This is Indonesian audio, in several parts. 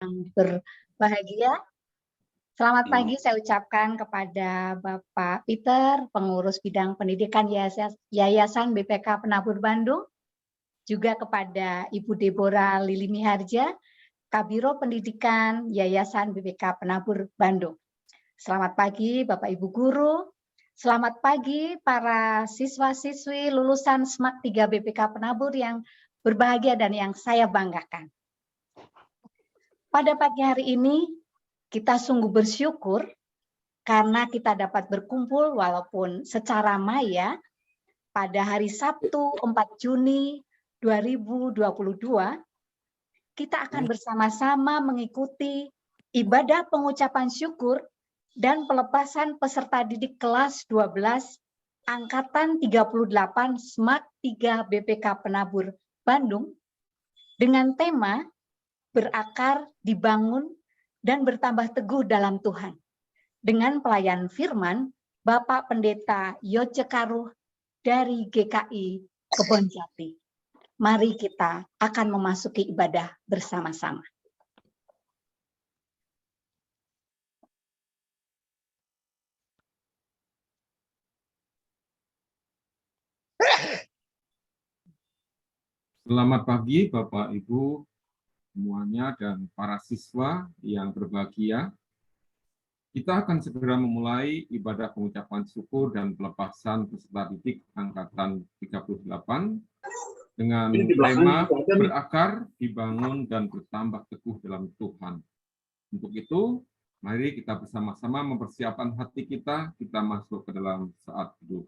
yang berbahagia. Selamat pagi saya ucapkan kepada Bapak Peter, pengurus bidang pendidikan Yayasan BPK Penabur Bandung, juga kepada Ibu Deborah Lili Miharja, Kabiro Pendidikan Yayasan BPK Penabur Bandung. Selamat pagi Bapak Ibu Guru, selamat pagi para siswa-siswi lulusan SMAK 3 BPK Penabur yang berbahagia dan yang saya banggakan. Pada pagi hari ini, kita sungguh bersyukur karena kita dapat berkumpul walaupun secara maya pada hari Sabtu 4 Juni 2022, kita akan bersama-sama mengikuti ibadah pengucapan syukur dan pelepasan peserta didik kelas 12 Angkatan 38 SMAK 3 BPK Penabur Bandung dengan tema berakar, dibangun, dan bertambah teguh dalam Tuhan. Dengan pelayan firman, Bapak Pendeta Yoce Karuh dari GKI Kebonjati. Mari kita akan memasuki ibadah bersama-sama. Selamat pagi Bapak Ibu semuanya dan para siswa yang berbahagia. Kita akan segera memulai ibadah pengucapan syukur dan pelepasan peserta didik Angkatan 38 dengan tema berakar, dibangun, dan bertambah teguh dalam Tuhan. Untuk itu, mari kita bersama-sama mempersiapkan hati kita masuk ke dalam saat teduh.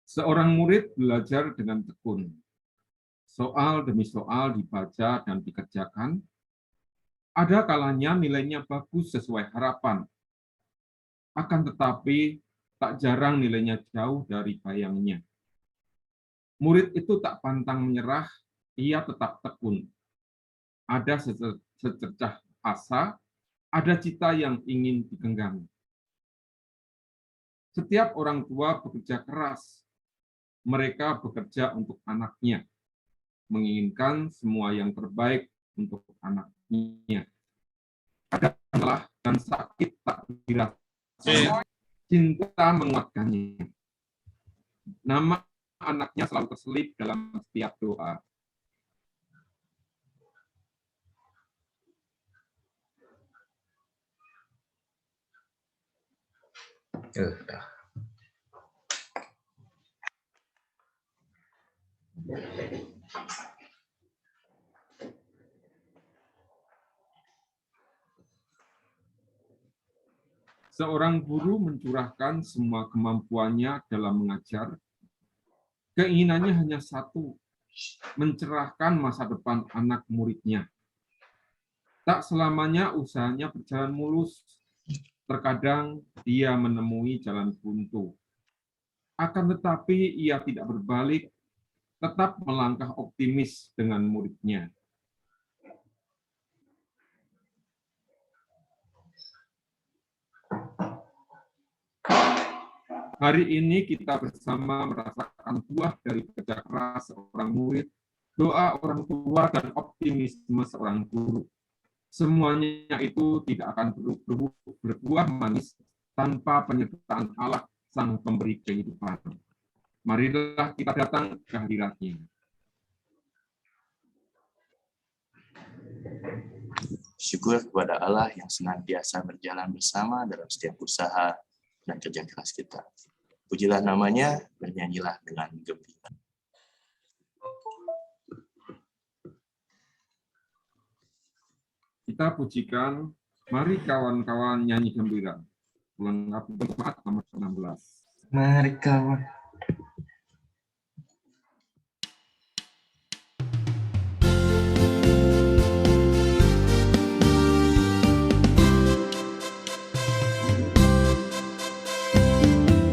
Seorang murid belajar dengan tekun. Soal demi soal dibaca dan dikerjakan. Ada kalanya nilainya bagus sesuai harapan. Akan tetapi, tak jarang nilainya jauh dari bayangnya. Murid itu tak pantang menyerah, ia tetap tekun. Ada secercah asa, ada cita yang ingin digenggami. Setiap orang tua bekerja keras. Mereka bekerja untuk anaknya, menginginkan semua yang terbaik untuk anaknya. Ada lelah dan sakit tak dirasa, cinta menguatkannya. Nama anaknya selalu terselip dalam setiap doa. Seorang guru mencurahkan semua kemampuannya dalam mengajar. Keinginannya hanya satu, mencerahkan masa depan anak muridnya. Tak selamanya usahanya berjalan mulus. Terkadang dia menemui jalan buntu. Akan tetapi ia tidak berbalik, tetap melangkah optimis dengan muridnya. Hari ini kita bersama merasakan buah dari kerja keras seorang murid, doa orang tua, dan optimisme seorang guru. Semuanya itu tidak akan berbuah manis tanpa penyertaan Allah, Sang Pemberi kehidupan. Marilah kita datang ke hadirat-Nya. Syukur kepada Allah yang senantiasa berjalan bersama dalam setiap usaha dan kerja keras kita. Pujilah namanya, bernyanyilah dengan gembira. Kita pujikan, mari kawan-kawan nyanyi gembira. Ulang Jemaat nomor 16. Mari kawan.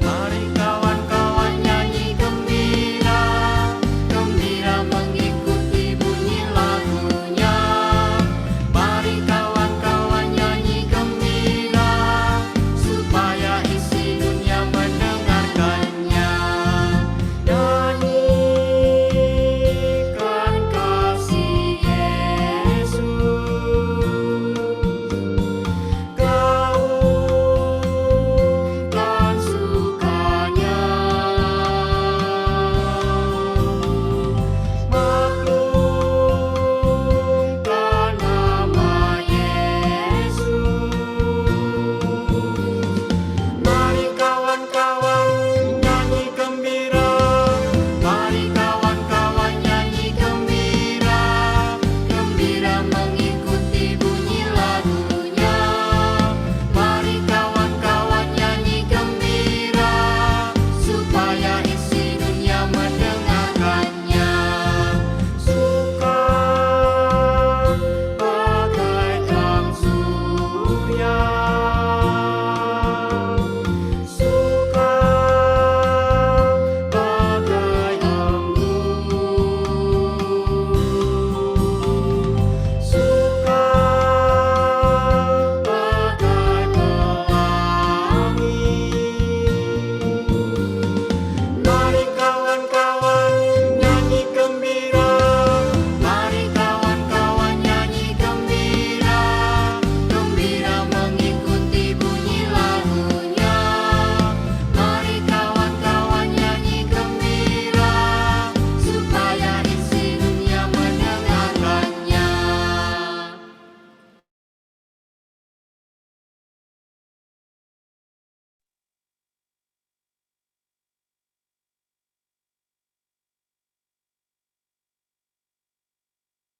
Mari kawan-kawan nyanyi gembira, gembira.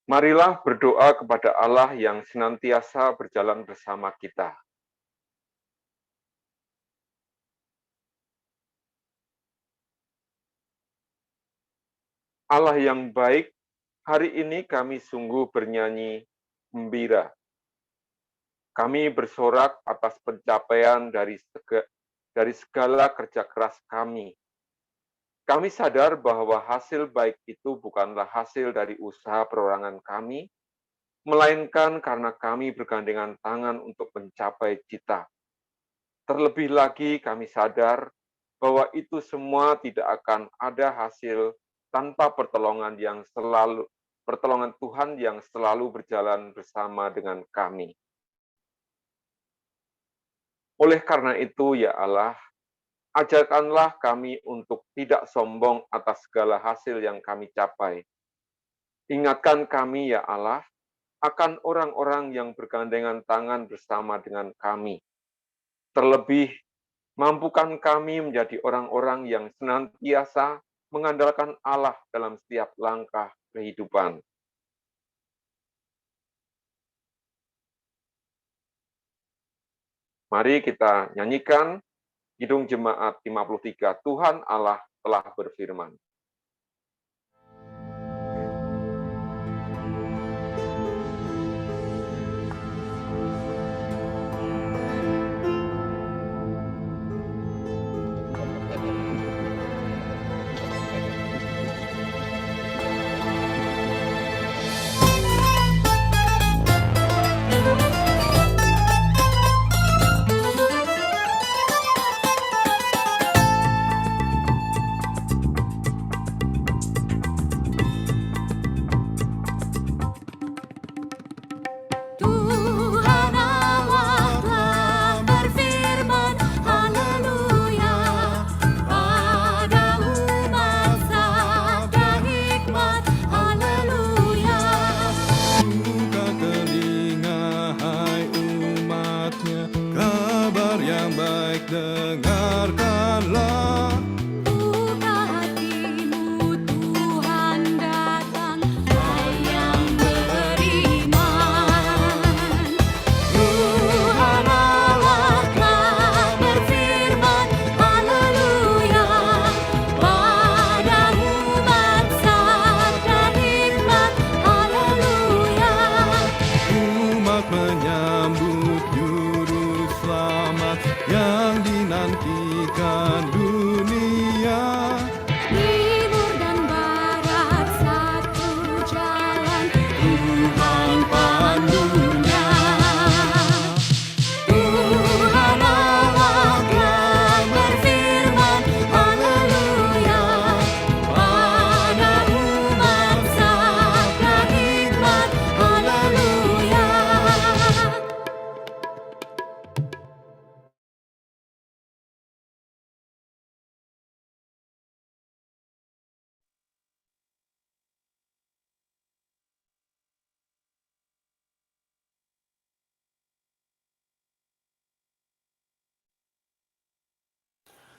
Marilah berdoa kepada Allah yang senantiasa berjalan bersama kita. Allah yang baik, hari ini kami sungguh bernyanyi gembira. Kami bersorak atas pencapaian dari segala kerja keras kami. Kami sadar bahwa hasil baik itu bukanlah hasil dari usaha perorangan kami, melainkan karena kami bergandengan tangan untuk mencapai cita. Terlebih lagi kami sadar bahwa itu semua tidak akan ada hasil tanpa pertolongan Tuhan yang selalu berjalan bersama dengan kami. Oleh karena itu, ya Allah, ajarkanlah kami untuk tidak sombong atas segala hasil yang kami capai. Ingatkan kami, ya Allah, akan orang-orang yang bergandengan tangan bersama dengan kami. Terlebih, mampukan kami menjadi orang-orang yang senantiasa mengandalkan Allah dalam setiap langkah kehidupan. Mari kita nyanyikan Kidung Jemaat 53, Tuhan Allah telah berfirman.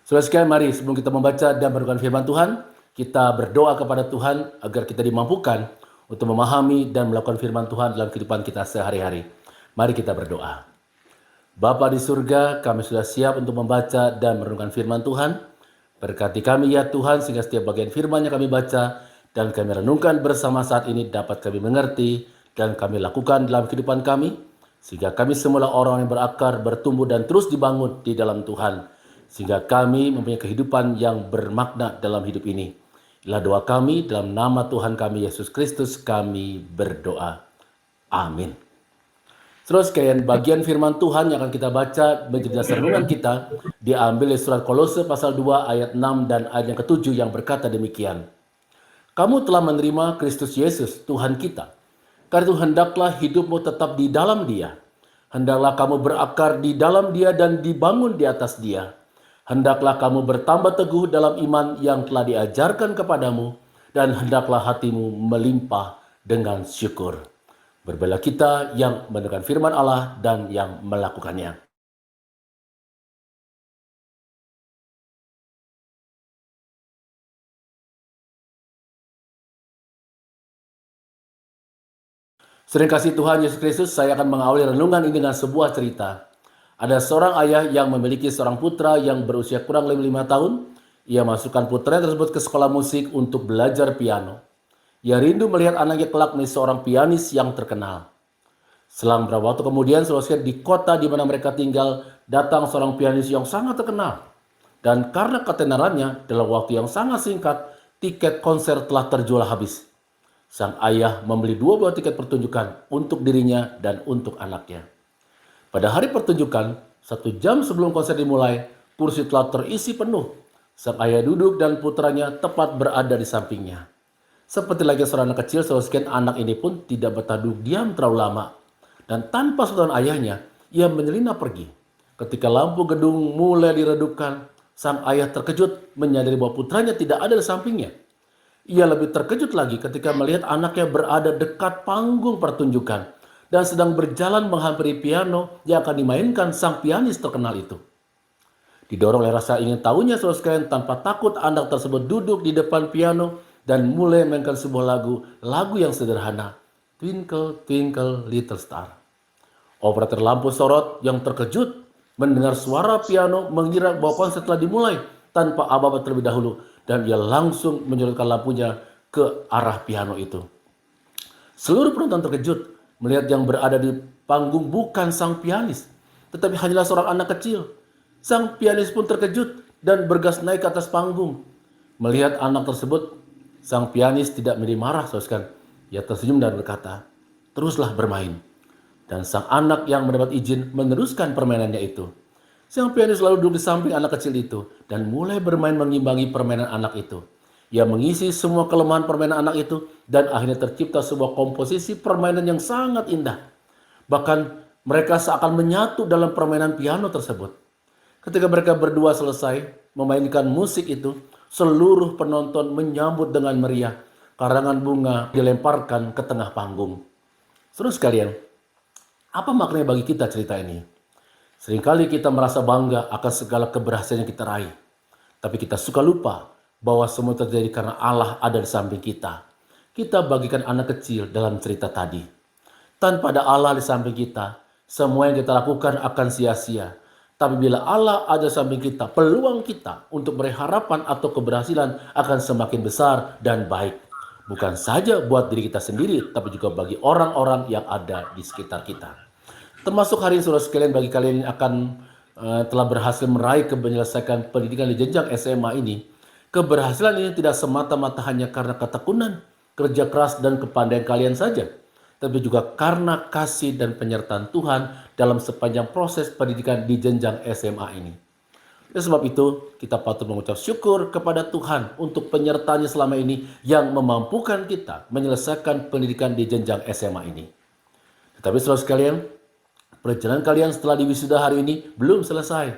Saudara sekalian, mari sebelum kita membaca dan merenungkan firman Tuhan, kita berdoa kepada Tuhan agar kita dimampukan untuk memahami dan melakukan firman Tuhan dalam kehidupan kita sehari-hari. Mari kita berdoa. Bapa di surga, kami sudah siap untuk membaca dan merenungkan firman Tuhan. Berkati kami ya Tuhan, sehingga setiap bagian firman yang kami baca dan kami renungkan bersama saat ini dapat kami mengerti dan kami lakukan dalam kehidupan kami, sehingga kami semula orang yang berakar, bertumbuh dan terus dibangun di dalam Tuhan, sehingga kami mempunyai kehidupan yang bermakna dalam hidup ini. Inilah doa kami, dalam nama Tuhan kami Yesus Kristus kami berdoa. Amin. Terus sekalian, bagian firman Tuhan yang akan kita baca menjadi dasar renungan kita diambil dari surat Kolose pasal 2 ayat 6 dan ayat yang ke-7 yang berkata demikian. Kamu telah menerima Kristus Yesus Tuhan kita. Karena itu hendaklah hidupmu tetap di dalam Dia. Hendaklah kamu berakar di dalam Dia dan dibangun di atas Dia. Hendaklah kamu bertambah teguh dalam iman yang telah diajarkan kepadamu, dan hendaklah hatimu melimpah dengan syukur. Berbahagia kita yang mendengarkan firman Allah dan yang melakukannya. Sering kasih Tuhan Yesus Kristus, saya akan mengawali renungan ini dengan sebuah cerita. Ada seorang ayah yang memiliki seorang putra yang berusia kurang lebih 5 tahun. Ia masukkan putranya tersebut ke sekolah musik untuk belajar piano. Ia rindu melihat anaknya kelak menjadi seorang pianis yang terkenal. Selang beberapa waktu kemudian, saudara di kota di mana mereka tinggal, datang seorang pianis yang sangat terkenal. Dan karena ketenarannya, dalam waktu yang sangat singkat, tiket konser telah terjual habis. Sang ayah membeli 2 buah tiket pertunjukan untuk dirinya dan untuk anaknya. Pada hari pertunjukan, 1 jam sebelum konser dimulai, kursi telah terisi penuh. Sang ayah duduk dan putranya tepat berada di sampingnya. Seperti lagi seorang anak kecil, saudara anak ini pun tidak betah duduk diam terlalu lama. Dan tanpa sentuhan ayahnya, ia menyelinap pergi. Ketika lampu gedung mulai diredupkan, sang ayah terkejut menyadari bahwa putranya tidak ada di sampingnya. Ia lebih terkejut lagi ketika melihat anaknya berada dekat panggung pertunjukan dan sedang berjalan menghampiri piano yang akan dimainkan sang pianis terkenal itu. Didorong oleh rasa ingin tahunya, saudara sekalian, tanpa takut anak tersebut duduk di depan piano dan mulai memainkan sebuah lagu yang sederhana, Twinkle Twinkle Little Star. Operator lampu sorot yang terkejut mendengar suara piano mengira bahwa konser telah dimulai tanpa apa-apa terlebih dahulu, dan ia langsung menyorotkan lampunya ke arah piano itu. Seluruh penonton terkejut melihat yang berada di panggung bukan sang pianis, tetapi hanyalah seorang anak kecil. Sang pianis pun terkejut dan bergas naik ke atas panggung. Melihat anak tersebut, sang pianis tidak menjadi marah, saudara. Ia tersenyum dan berkata, "Teruslah bermain." Dan sang anak yang mendapat izin meneruskan permainannya itu. Sang pianis lalu duduk di samping anak kecil itu dan mulai bermain mengimbangi permainan anak itu. Ia mengisi semua kelemahan permainan anak itu dan akhirnya tercipta sebuah komposisi permainan yang sangat indah. Bahkan mereka seakan menyatu dalam permainan piano tersebut. Ketika mereka berdua selesai memainkan musik itu, seluruh penonton menyambut dengan meriah. Karangan bunga dilemparkan ke tengah panggung. Saudara sekalian, apa maknanya bagi kita cerita ini? Seringkali kita merasa bangga akan segala keberhasilan yang kita raih. Tapi kita suka lupa bahwa semua terjadi karena Allah ada di samping kita. Kita bagikan anak kecil dalam cerita tadi. Tanpa ada Allah di samping kita, semua yang kita lakukan akan sia-sia. Tapi bila Allah ada di samping kita, peluang kita untuk meraih harapan atau keberhasilan akan semakin besar dan baik. Bukan saja buat diri kita sendiri, tapi juga bagi orang-orang yang ada di sekitar kita. Termasuk hari ini, saudara sekalian, bagi kalian yang akan telah berhasil meraih menyelesaikan pendidikan di jenjang SMA ini, keberhasilan ini tidak semata-mata hanya karena ketekunan, kerja keras, dan kepandaian kalian saja, tapi juga karena kasih dan penyertaan Tuhan dalam sepanjang proses pendidikan di jenjang SMA ini. Oleh sebab itu, kita patut mengucap syukur kepada Tuhan untuk penyertaannya selama ini yang memampukan kita menyelesaikan pendidikan di jenjang SMA ini. Tetapi saudara sekalian, perjalanan kalian setelah diwisuda hari ini belum selesai.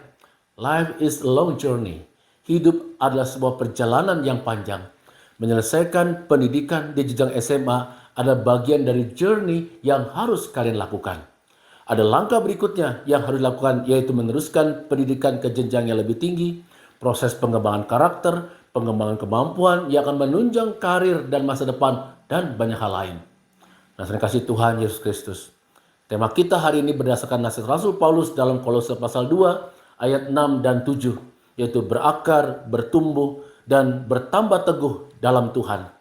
Life is a long journey. Hidup adalah sebuah perjalanan yang panjang. Menyelesaikan pendidikan di jenjang SMA adalah bagian dari journey yang harus kalian lakukan. Ada langkah berikutnya yang harus dilakukan, yaitu meneruskan pendidikan ke jenjang yang lebih tinggi, proses pengembangan karakter, pengembangan kemampuan yang akan menunjang karir dan masa depan, dan banyak hal lain. Nah, terima kasih Tuhan Yesus Kristus. Tema kita hari ini berdasarkan nasihat Rasul Paulus dalam Kolose pasal 2 ayat 6 dan 7, yaitu berakar, bertumbuh, dan bertambah teguh dalam Tuhan.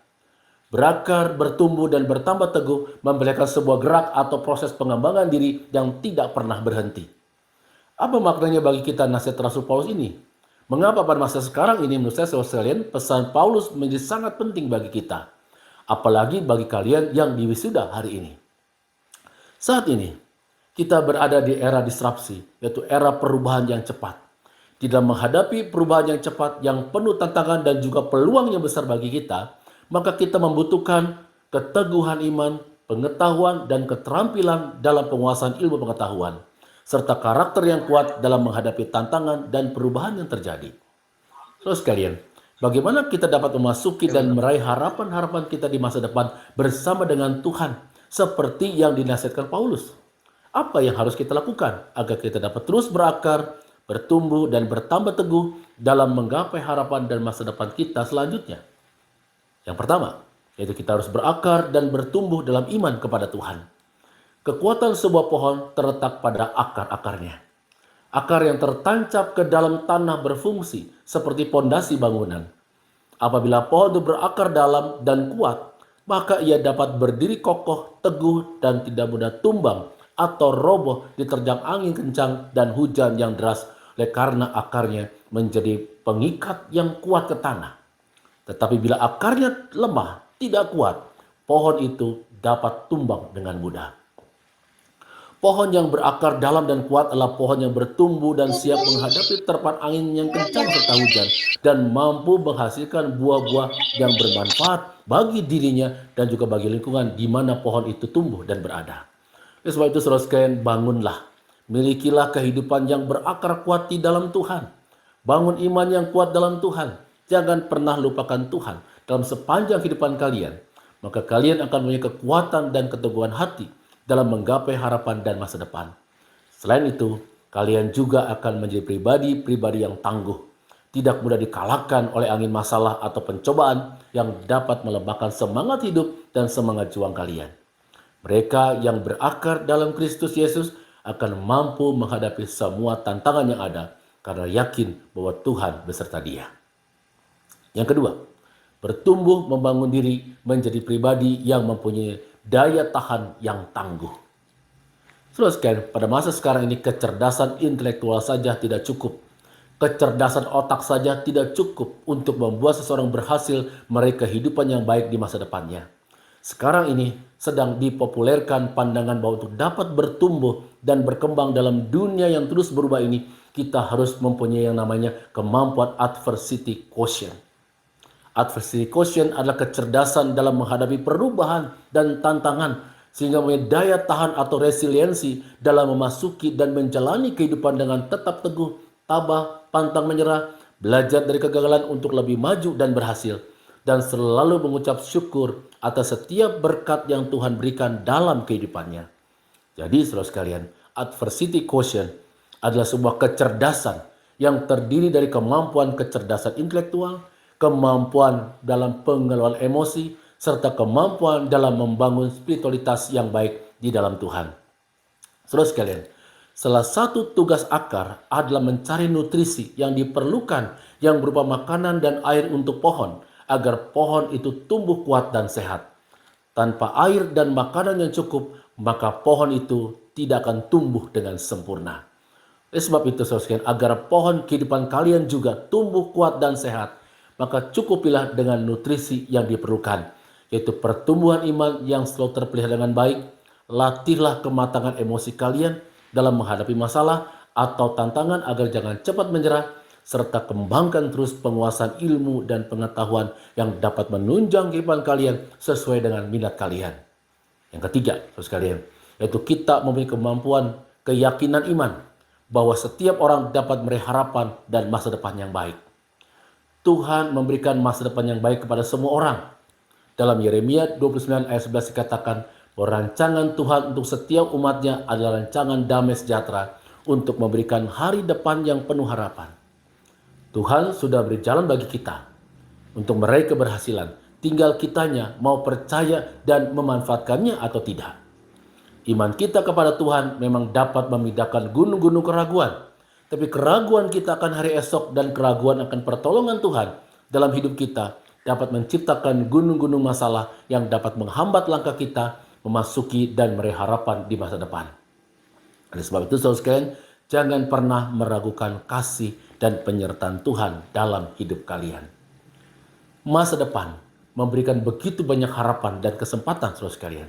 Berakar, bertumbuh, dan bertambah teguh memperlihatkan sebuah gerak atau proses pengembangan diri yang tidak pernah berhenti. Apa maknanya bagi kita nasihat Rasul Paulus ini? Mengapa pada masa sekarang ini menurut saya, saudara sekalian, pesan Paulus menjadi sangat penting bagi kita. Apalagi bagi kalian yang diwisuda hari ini. Saat ini, kita berada di era disrupsi, yaitu era perubahan yang cepat. Di dalam menghadapi perubahan yang cepat, yang penuh tantangan dan juga peluang yang besar bagi kita, maka kita membutuhkan keteguhan iman, pengetahuan, dan keterampilan dalam penguasaan ilmu pengetahuan, serta karakter yang kuat dalam menghadapi tantangan dan perubahan yang terjadi. Saudara sekalian, bagaimana kita dapat memasuki dan meraih harapan-harapan kita di masa depan bersama dengan Tuhan, seperti yang dinasihatkan Paulus? Apa yang harus kita lakukan agar kita dapat terus berakar, bertumbuh, dan bertambah teguh dalam menggapai harapan dan masa depan kita selanjutnya? Yang pertama, yaitu kita harus berakar dan bertumbuh dalam iman kepada Tuhan. Kekuatan sebuah pohon terletak pada akar-akarnya. Akar yang tertancap ke dalam tanah berfungsi seperti pondasi bangunan. Apabila pohon itu berakar dalam dan kuat, maka ia dapat berdiri kokoh, teguh, dan tidak mudah tumbang atau roboh diterjang angin kencang dan hujan yang deras, oleh karena akarnya menjadi pengikat yang kuat ke tanah. Tetapi bila akarnya lemah, tidak kuat, pohon itu dapat tumbang dengan mudah. Pohon yang berakar dalam dan kuat adalah pohon yang bertumbuh dan siap menghadapi terpan angin yang kencang serta hujan dan mampu menghasilkan buah-buah yang bermanfaat bagi dirinya dan juga bagi lingkungan di mana pohon itu tumbuh dan berada. Oleh sebab itu, saudara sekalian, bangunlah, milikilah kehidupan yang berakar kuat di dalam Tuhan. Bangun iman yang kuat dalam Tuhan. Jangan pernah lupakan Tuhan dalam sepanjang kehidupan kalian. Maka kalian akan mempunyai kekuatan dan keteguhan hati dalam menggapai harapan dan masa depan. Selain itu, kalian juga akan menjadi pribadi-pribadi yang tangguh, tidak mudah dikalahkan oleh angin masalah atau pencobaan yang dapat melemahkan semangat hidup dan semangat juang kalian. Mereka yang berakar dalam Kristus Yesus akan mampu menghadapi semua tantangan yang ada karena yakin bahwa Tuhan beserta dia. Yang kedua, bertumbuh membangun diri menjadi pribadi yang mempunyai daya tahan yang tangguh. Saudara sekalian, pada masa sekarang ini kecerdasan intelektual saja tidak cukup. Kecerdasan otak saja tidak cukup untuk membuat seseorang berhasil meraih kehidupan yang baik di masa depannya. Sekarang ini sedang dipopulerkan pandangan bahwa untuk dapat bertumbuh dan berkembang dalam dunia yang terus berubah ini, kita harus mempunyai yang namanya kemampuan adversity quotient. Adversity quotient adalah kecerdasan dalam menghadapi perubahan dan tantangan sehingga mempunyai daya tahan atau resiliensi dalam memasuki dan menjalani kehidupan dengan tetap teguh, tabah, pantang menyerah, belajar dari kegagalan untuk lebih maju dan berhasil, dan selalu mengucap syukur atas setiap berkat yang Tuhan berikan dalam kehidupannya. Jadi saudara sekalian, adversity quotient adalah sebuah kecerdasan yang terdiri dari kemampuan kecerdasan intelektual, kemampuan dalam pengelolaan emosi, serta kemampuan dalam membangun spiritualitas yang baik di dalam Tuhan. Saudara sekalian, salah satu tugas akar adalah mencari nutrisi yang diperlukan yang berupa makanan dan air untuk pohon, agar pohon itu tumbuh kuat dan sehat. Tanpa air dan makanan yang cukup, maka pohon itu tidak akan tumbuh dengan sempurna. Oleh sebab itu, saudara sekalian, agar pohon kehidupan kalian juga tumbuh kuat dan sehat, maka cukupilah dengan nutrisi yang diperlukan, yaitu pertumbuhan iman yang selalu terpelihara dengan baik. Latihlah kematangan emosi kalian dalam menghadapi masalah atau tantangan agar jangan cepat menyerah, serta kembangkan terus penguasaan ilmu dan pengetahuan yang dapat menunjang kehidupan kalian sesuai dengan minat kalian. Yang ketiga, saudara sekalian, yaitu kita memiliki kemampuan keyakinan iman bahwa setiap orang dapat meraih harapan dan masa depan yang baik. Tuhan memberikan masa depan yang baik kepada semua orang. Dalam Yeremia 29 ayat 11 dikatakan bahwa rancangan Tuhan untuk setiap umatnya adalah rancangan damai sejahtera untuk memberikan hari depan yang penuh harapan. Tuhan sudah beri jalan bagi kita untuk meraih keberhasilan. Tinggal kitanya mau percaya dan memanfaatkannya atau tidak. Iman kita kepada Tuhan memang dapat memindahkan gunung-gunung keraguan. Tapi keraguan kita akan hari esok dan keraguan akan pertolongan Tuhan dalam hidup kita dapat menciptakan gunung-gunung masalah yang dapat menghambat langkah kita memasuki dan meraih harapan di masa depan. Oleh sebab itu, saudara sekalian, jangan pernah meragukan kasih dan penyertaan Tuhan dalam hidup kalian. Masa depan memberikan begitu banyak harapan dan kesempatan, saudara sekalian.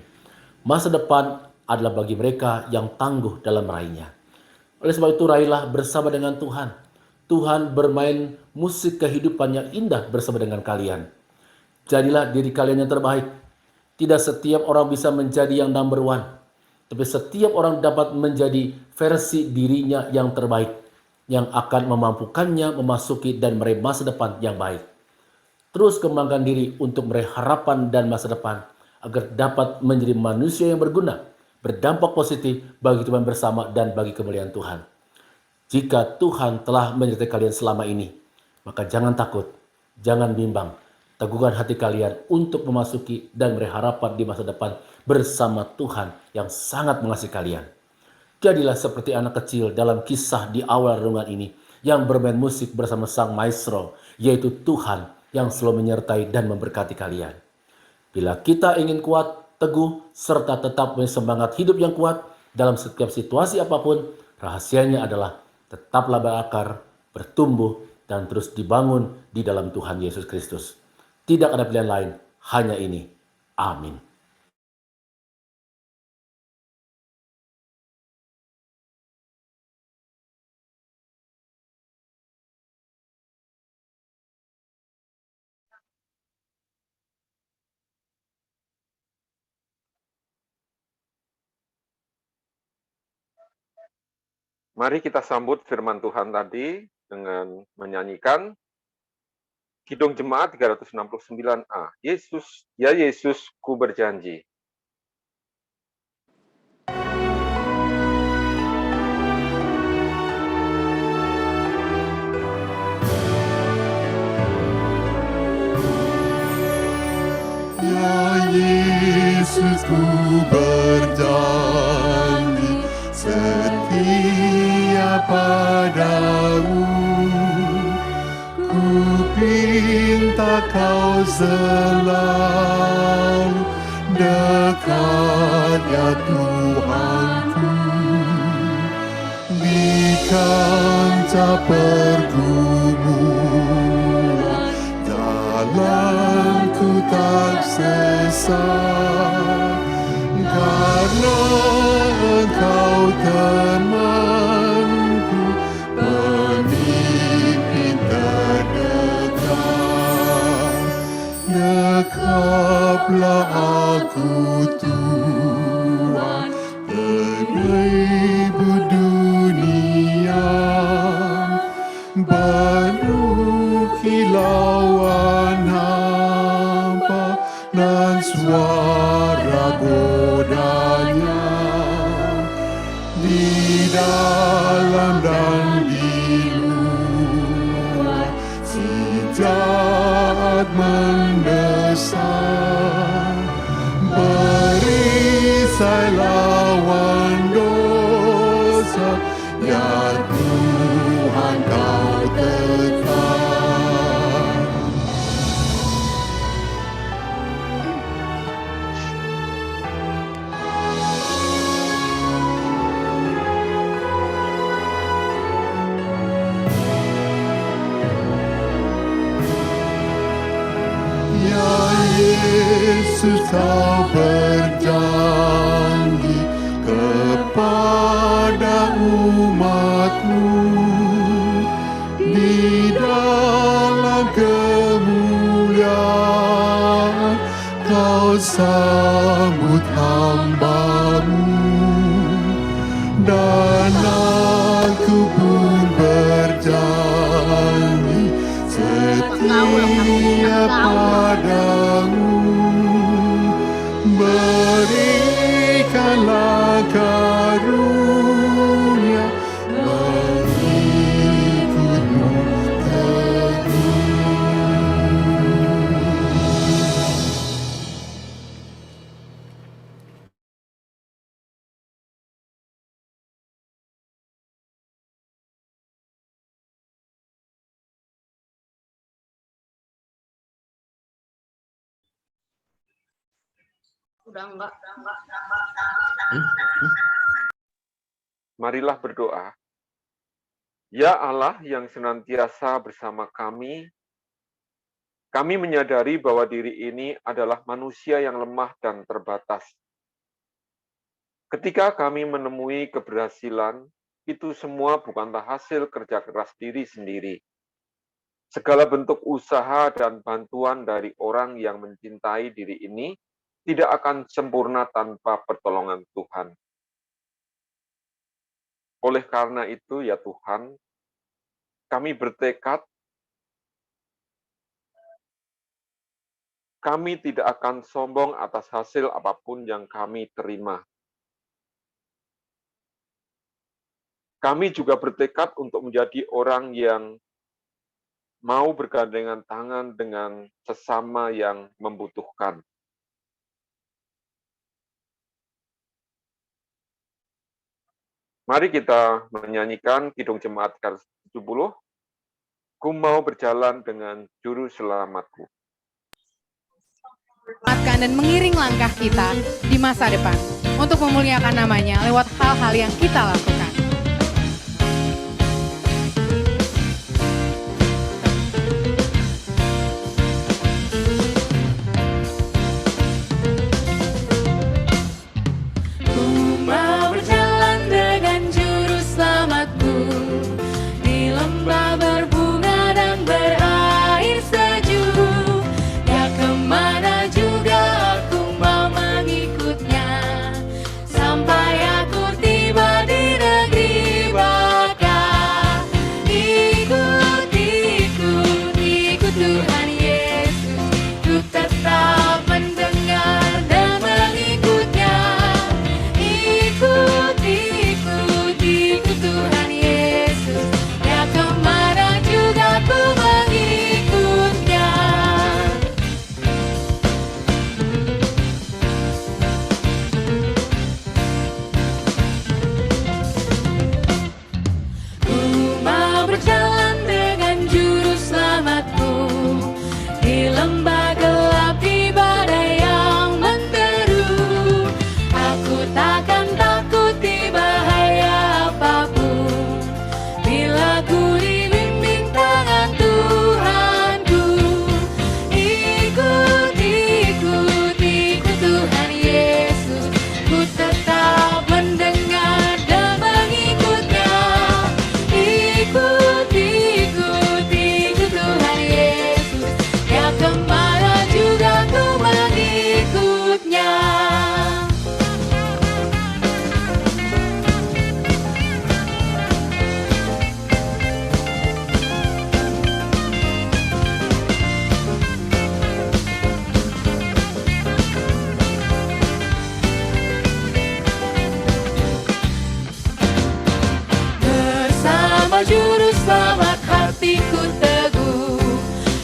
Masa depan adalah bagi mereka yang tangguh dalam meraihnya. Oleh sebab itu, raihlah bersama dengan Tuhan. Tuhan bermain musik kehidupan yang indah bersama dengan kalian. Jadilah diri kalian yang terbaik. Tidak setiap orang bisa menjadi yang number one, tapi setiap orang dapat menjadi versi dirinya yang terbaik, yang akan memampukannya memasuki dan meraih masa depan yang baik. Terus kembangkan diri untuk meraih harapan dan masa depan, agar dapat menjadi manusia yang berguna, berdampak positif bagi Tuhan bersama dan bagi kemuliaan Tuhan. Jika Tuhan telah menyertai kalian selama ini, maka jangan takut, jangan bimbang. teguhkan hati kalian untuk memasuki dan berharapan di masa depan bersama Tuhan yang sangat mengasihi kalian. Jadilah seperti anak kecil dalam kisah di awal renungan ini yang bermain musik bersama sang maestro, yaitu Tuhan yang selalu menyertai dan memberkati kalian. Bila kita ingin kuat, teguh, serta tetap punya semangat hidup yang kuat dalam setiap situasi apapun, rahasianya adalah tetaplah berakar, bertumbuh, dan terus dibangun di dalam Tuhan Yesus Kristus. Tidak ada pilihan lain, hanya ini. Amin. Mari kita sambut firman Tuhan tadi dengan menyanyikan Kidung Jemaat 369A. Yesus, ya Yesus, ku berjanji. Ya Yesus, ku berjanji setia padamu. Ku pinta kau selalu dekat, ya Tuhanku. Di kancah pergumulan, jalanku tak sesat, karena Engkau temanku, pemimpin terdekat. Dekaplah aku Tuhan, beribu dunia, baru kilauan hampa dan suara godanya, di dalam dan di luar si jahat mendesak. Perisai lawan dosa, ya Tuhan kau tetap. Ya Yesus, kau berjanji kepada umat-Mu, di dalam kemuliaan kau sambut hamba-Mu, dan aku pun berjanji setia padamu. Berikanlah karunia mengikut-Mu teguh. Marilah berdoa. Ya Allah yang senantiasa bersama kami menyadari bahwa diri ini adalah manusia yang lemah dan terbatas. Ketika kami menemui keberhasilan, itu semua bukanlah hasil kerja keras diri sendiri. Segala bentuk usaha dan bantuan dari orang yang mencintai diri ini tidak akan sempurna tanpa pertolongan Tuhan. Oleh karena itu, ya Tuhan, kami bertekad, kami tidak akan sombong atas hasil apapun yang kami terima. Kami juga bertekad untuk menjadi orang yang mau bergandengan tangan dengan sesama yang membutuhkan. Mari kita menyanyikan Kidung Jemaat ke-70, Ku mau berjalan dengan juru selamatku. Menguatkan dan mengiring langkah kita di masa depan untuk memuliakan namanya lewat hal-hal yang kita lakukan. Ku mau berjalan dengan juru selamatku di lembah berbunga dan berair sejuk. Ya kemana juga aku mau mengikutnya sampai aku tiba di negeri baka. Ikut, ikut, ikut Tuhan Yesus, ku tetap mendengar dan mengikutnya. Ikut, ikut, ikut Tuhan Yesus, ya kemana juga ku mengikutnya. Ku mau berjalan dengan juru selamatku di lembah gelap, di badai yang menteru. Aku takkan takut di bahaya apapun bila ku dibimbing tangan Tuhanku. Ikut, ikut, ikut Tuhan Yesus, ku tetap mendengar dan mengikutnya. Ikut, ikut, ikut Tuhan Yesus, ya kemana juga ku mengikutnya. Bersama juru selamat hatiku teguh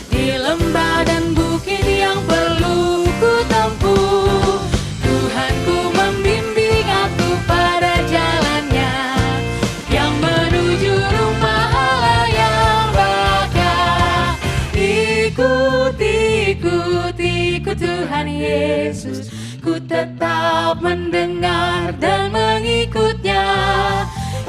di lembah dan bukit yang perlu ku tempuh. Tuhanku membimbing aku pada jalannya yang menuju rumah Allah yang baka. Ikut, ikut, ikut Tuhan Yesus, ku tetap mendengar dan mengikutnya.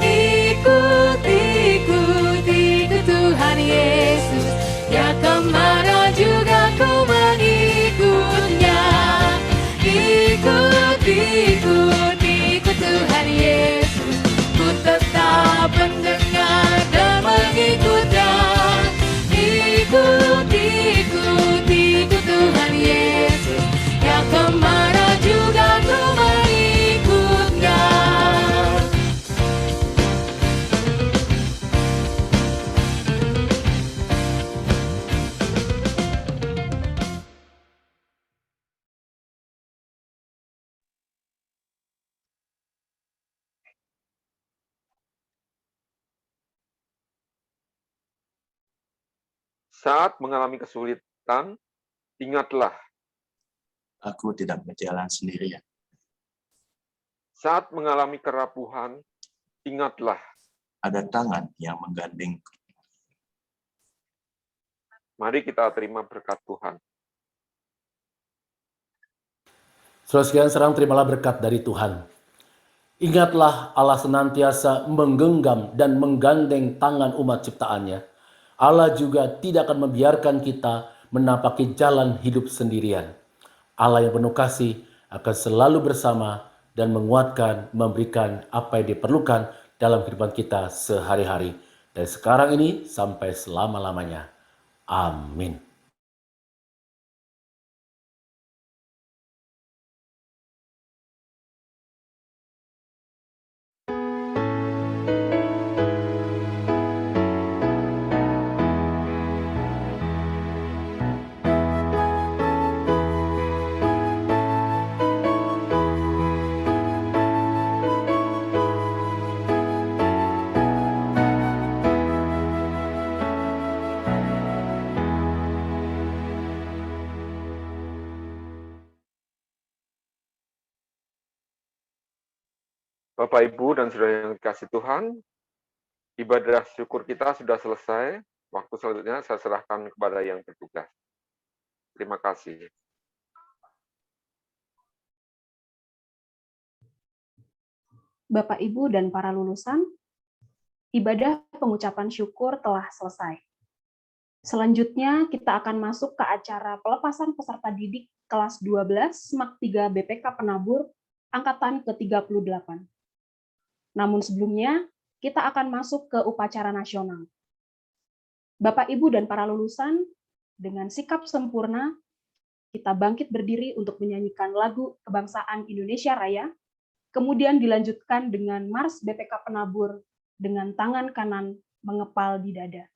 Ikut, ikut, ikut Tuhan Yesus, ya kemana juga ku mengikutnya. Ikut, ikut, ikut Tuhan Yesus, ku tetap mendengar dan mengikutnya. Ikut, ikut, ikut Tuhan Yesus, ya kemana juga ku mengikutnya. Saat mengalami kesulitan, ingatlah. Aku tidak berjalan sendirian. Saat mengalami kerapuhan, ingatlah. Ada tangan yang menggandengku. Mari kita terima berkat Tuhan. Saudara sekalian, serang terimalah berkat dari Tuhan. Ingatlah Allah senantiasa menggenggam dan menggandeng tangan umat ciptaannya. Allah juga tidak akan membiarkan kita menapaki jalan hidup sendirian. Allah yang penuh kasih akan selalu bersama dan menguatkan, memberikan apa yang diperlukan dalam kehidupan kita sehari-hari. Dari sekarang ini sampai selama-lamanya. Amin. Bapak, Ibu, dan saudara yang dikasih Tuhan, ibadah syukur kita sudah selesai. Waktu selanjutnya saya serahkan kepada yang bertugas. Terima kasih. Bapak, Ibu, dan para lulusan, ibadah pengucapan syukur telah selesai. Selanjutnya, kita akan masuk ke acara pelepasan peserta didik kelas 12 SMAK 3 BPK Penabur, Angkatan ke-38. Namun sebelumnya, kita akan masuk ke upacara nasional. Bapak, Ibu, dan para lulusan, dengan sikap sempurna, kita bangkit berdiri untuk menyanyikan lagu Kebangsaan Indonesia Raya, kemudian dilanjutkan dengan Mars BPK Penabur dengan tangan kanan mengepal di dada.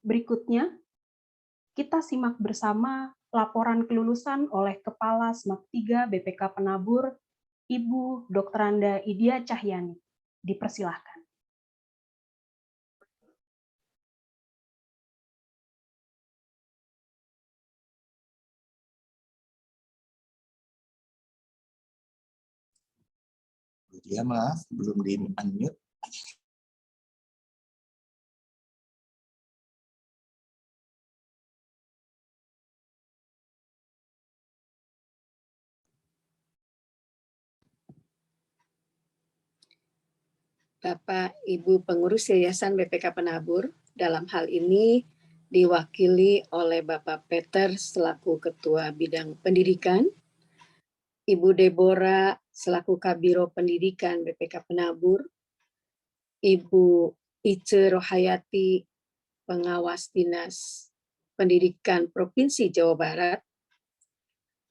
Berikutnya, kita simak bersama laporan kelulusan oleh Kepala SMAK 3 BPK Penabur, Ibu Dr. Anda Idia Cahyani. Dipersilahkan. Dia maaf, belum di-unmute. Bapak Ibu pengurus Yayasan BPK Penabur, dalam hal ini diwakili oleh Bapak Peter selaku Ketua Bidang Pendidikan, Ibu Deborah selaku Kabiro Pendidikan BPK Penabur, Ibu Ice Rohayati Pengawas Dinas Pendidikan Provinsi Jawa Barat,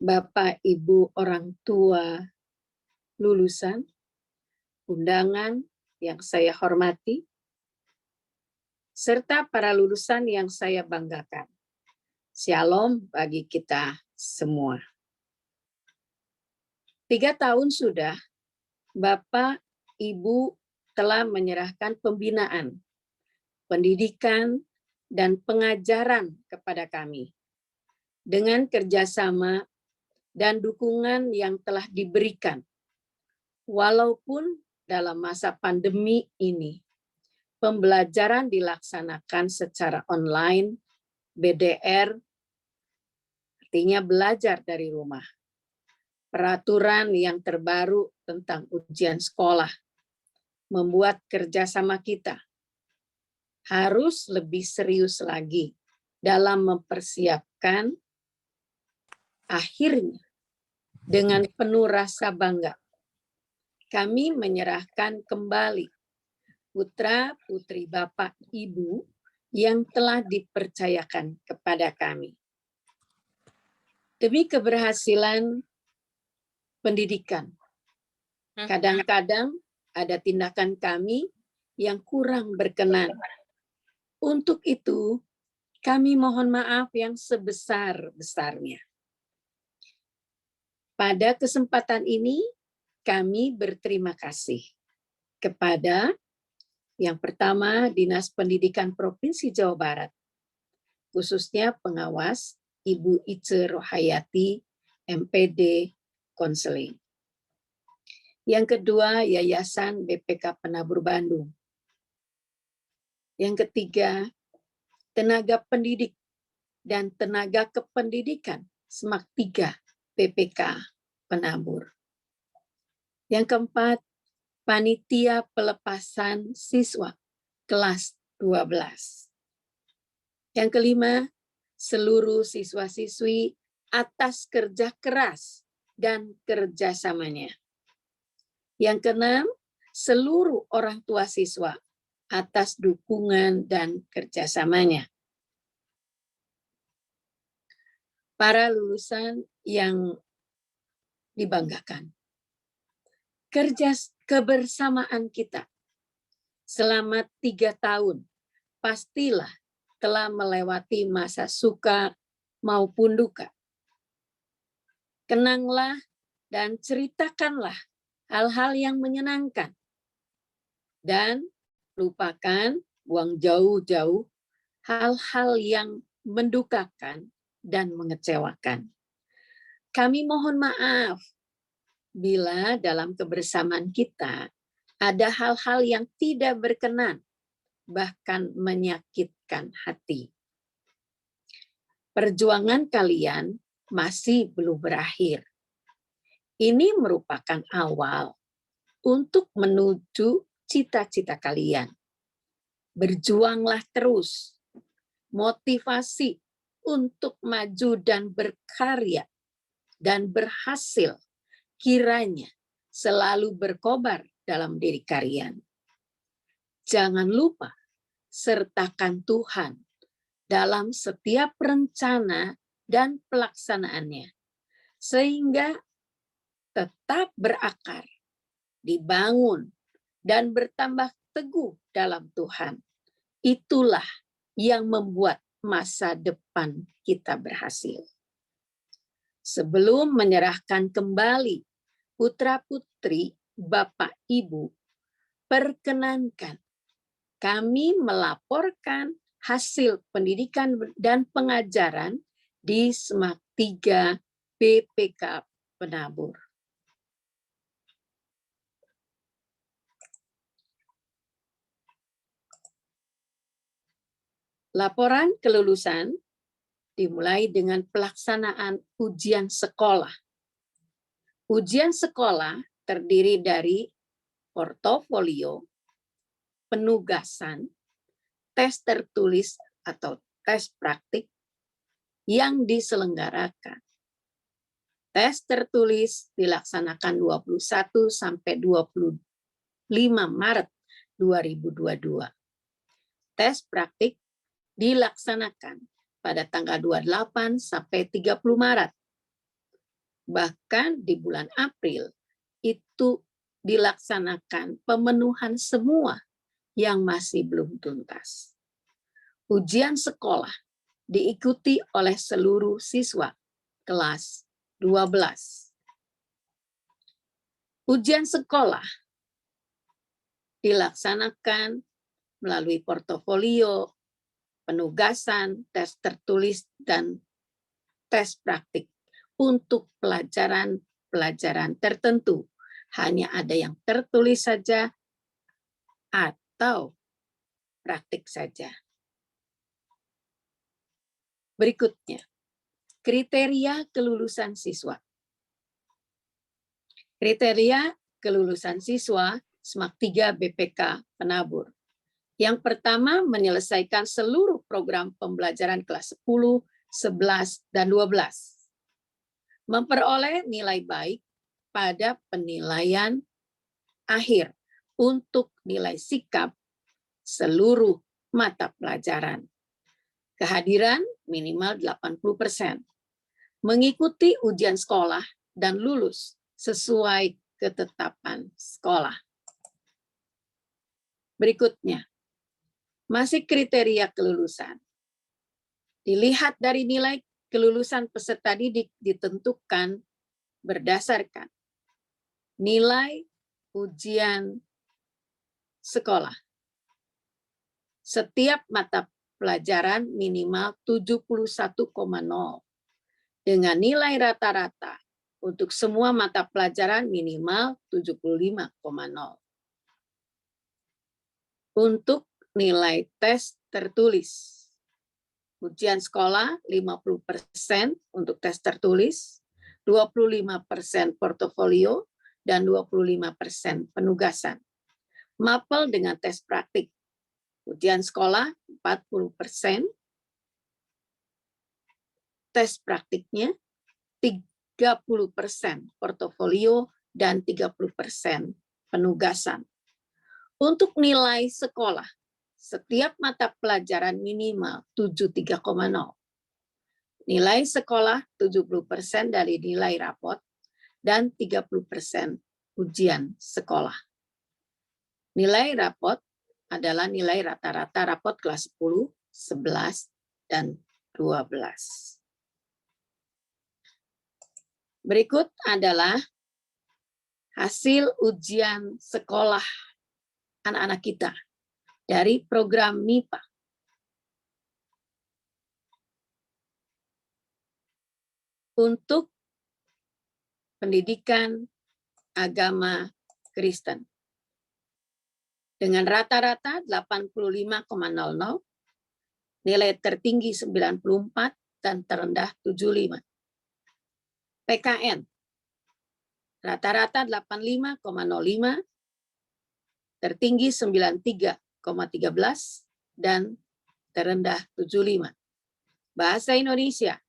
Bapak Ibu orang tua lulusan, undangan yang saya hormati, serta para lulusan yang saya banggakan. Shalom bagi kita semua. 3 tahun sudah Bapak, Ibu telah menyerahkan pembinaan, pendidikan, dan pengajaran kepada kami. Dengan kerjasama dan dukungan yang telah diberikan, walaupun dalam masa pandemi ini, pembelajaran dilaksanakan secara online, BDR, artinya belajar dari rumah. Peraturan yang terbaru tentang ujian sekolah membuat kerjasama kita harus lebih serius lagi dalam mempersiapkan akhirnya dengan penuh rasa bangga. Kami menyerahkan kembali putra-putri Bapak Ibu yang telah dipercayakan kepada kami. Demi keberhasilan pendidikan, kadang-kadang ada tindakan kami yang kurang berkenan. Untuk itu, kami mohon maaf yang sebesar-besarnya. Pada kesempatan ini, kami berterima kasih kepada yang pertama Dinas Pendidikan Provinsi Jawa Barat, khususnya pengawas Ibu Ice Rohayati, MPD Konseling. Yang kedua, Yayasan BPK Penabur Bandung. Yang ketiga, tenaga pendidik dan tenaga kependidikan SMAK 3 BPK Penabur. Yang keempat, panitia pelepasan siswa kelas 12. Yang kelima, seluruh siswa-siswi atas kerja keras dan kerjasamanya. Yang keenam, seluruh orang tua siswa atas dukungan dan kerjasamanya. Para lulusan yang dibanggakan. Kerja kebersamaan kita selama 3 tahun pastilah telah melewati masa suka maupun duka. Kenanglah dan ceritakanlah hal-hal yang menyenangkan. Dan lupakan, buang jauh-jauh hal-hal yang mendukakan dan mengecewakan. Kami mohon maaf bila dalam kebersamaan kita ada hal-hal yang tidak berkenan, bahkan menyakitkan. menyakitkan hati. Perjuangan kalian masih belum berakhir. Ini merupakan awal untuk menuju cita-cita kalian. Berjuanglah terus. Motivasi untuk maju dan berkarya dan berhasil kiranya selalu berkobar dalam diri kalian. Jangan lupa sertakan Tuhan dalam setiap rencana dan pelaksanaannya, sehingga tetap berakar, dibangun, dan bertambah teguh dalam Tuhan. Itulah yang membuat masa depan kita berhasil. Sebelum menyerahkan kembali putra-putri Bapak Ibu, perkenankan kami melaporkan hasil pendidikan dan pengajaran di SMAK 3 BPK Penabur. Laporan kelulusan dimulai dengan pelaksanaan ujian sekolah. Ujian sekolah terdiri dari portofolio, penugasan, tes tertulis atau tes praktik yang diselenggarakan. Tes tertulis dilaksanakan 21 sampai 25 Maret 2022. Tes praktik dilaksanakan pada tanggal 28 sampai 30 Maret. Bahkan di bulan April itu dilaksanakan pemenuhan semua yang masih belum tuntas. Ujian sekolah diikuti oleh seluruh siswa kelas 12. Ujian sekolah dilaksanakan melalui portofolio, penugasan, tes tertulis, dan tes praktik untuk pelajaran tertentu. Hanya ada yang tertulis saja atau praktik saja. Berikutnya, kriteria kelulusan siswa. Kriteria kelulusan siswa SMAK 3 BPK Penabur. Yang pertama, menyelesaikan seluruh program pembelajaran kelas 10, 11, dan 12. Memperoleh nilai baik pada penilaian akhir untuk nilai sikap seluruh mata pelajaran. Kehadiran minimal 80%. Mengikuti ujian sekolah dan lulus sesuai ketetapan sekolah. Berikutnya, masih kriteria kelulusan. Dilihat dari nilai kelulusan peserta didik ditentukan berdasarkan nilai ujian sekolah. Setiap mata pelajaran minimal 71,0 dengan nilai rata-rata untuk semua mata pelajaran minimal 75,0. Untuk nilai tes tertulis. Ujian sekolah 50% untuk tes tertulis, 25% portofolio, dan 25% penugasan. Mapel dengan tes praktik. Ujian sekolah 40%, tes praktiknya 30% portofolio, dan 30% penugasan. Untuk nilai sekolah, setiap mata pelajaran minimal 73,0. Nilai sekolah 70% dari nilai rapot dan 30% ujian sekolah. Nilai rapot adalah nilai rata-rata rapot kelas 10, 11, dan 12. Berikut adalah hasil ujian sekolah anak-anak kita dari program MIPA. Untuk pendidikan agama Kristen. Dengan rata-rata 85,00, nilai tertinggi 94 dan terendah 75. PKN, rata-rata 85,05, tertinggi 93,13, dan terendah 75. Bahasa Indonesia,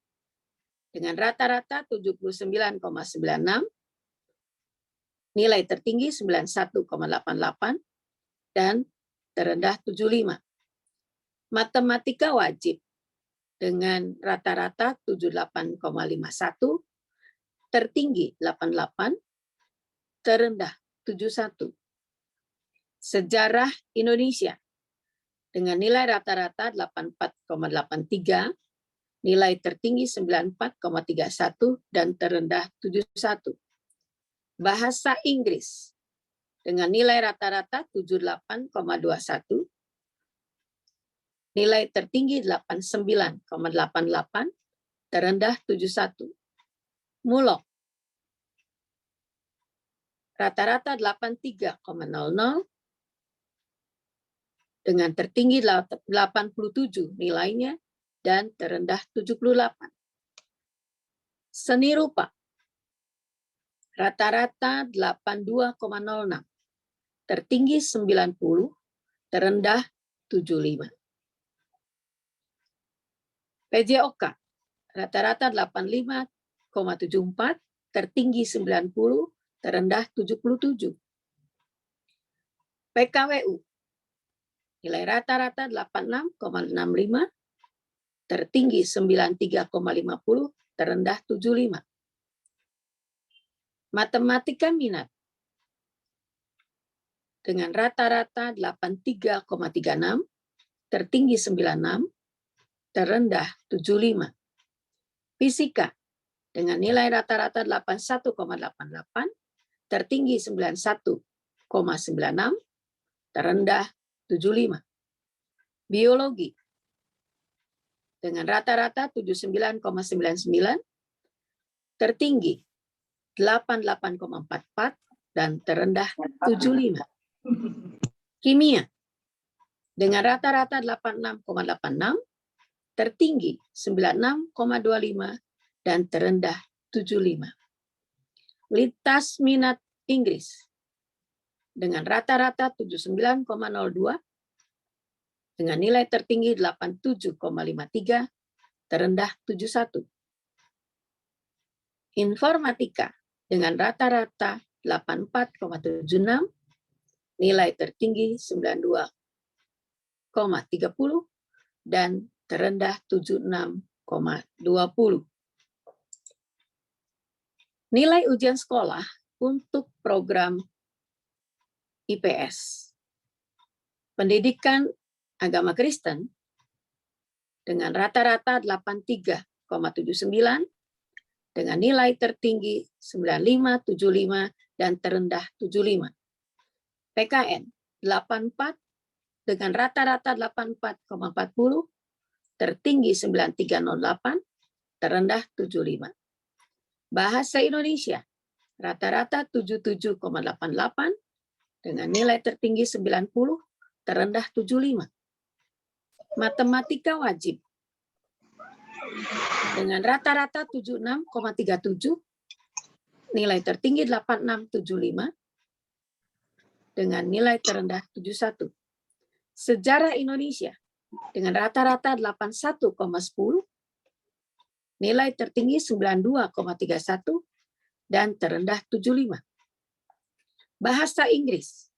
dengan rata-rata 79,96, nilai tertinggi 91,88, dan terendah 75. Matematika wajib, dengan rata-rata 78,51, tertinggi 88, terendah 71. Sejarah Indonesia, dengan nilai rata-rata 84,83, nilai tertinggi 94,31, dan terendah 71. Bahasa Inggris, dengan nilai rata-rata 78,21, nilai tertinggi 89,88, terendah 71. Mulok, rata-rata 83,00, dengan tertinggi 87 nilainya, dan terendah 78. Seni rupa, rata-rata 82,06, tertinggi 90, terendah 75. PJOK, rata-rata 85,74, tertinggi 90, terendah 77. PKWU, nilai rata-rata 86,65, tertinggi 93,50, terendah 75. Matematika minat, dengan rata-rata 83,36, tertinggi 96, terendah 75. Fisika, dengan nilai rata-rata 81,88, tertinggi 91,96, terendah 75. Biologi, dengan rata-rata 79,99, tertinggi 88,44, dan terendah 75. Kimia, dengan rata-rata 86,86, tertinggi 96,25, dan terendah 75. Lintas minat Inggris, dengan rata-rata 79,02, dengan nilai tertinggi 87,53, terendah 71. Informatika, dengan rata-rata 84,76, nilai tertinggi 92,30, dan terendah 76,20. Nilai ujian sekolah untuk program IPS. Pendidikan agama Kristen, dengan rata-rata 83,79, dengan nilai tertinggi 95, 75, dan terendah 75. PKN 84, dengan rata-rata 84,40, tertinggi 93,08, terendah 75. Bahasa Indonesia, rata-rata 77,88, dengan nilai tertinggi 90, terendah 75. Matematika wajib, dengan rata-rata 76,37, nilai tertinggi 86,75, dengan nilai terendah 71. Sejarah Indonesia, dengan rata-rata 81,10, nilai tertinggi 92,31, dan terendah 75. Bahasa Inggris,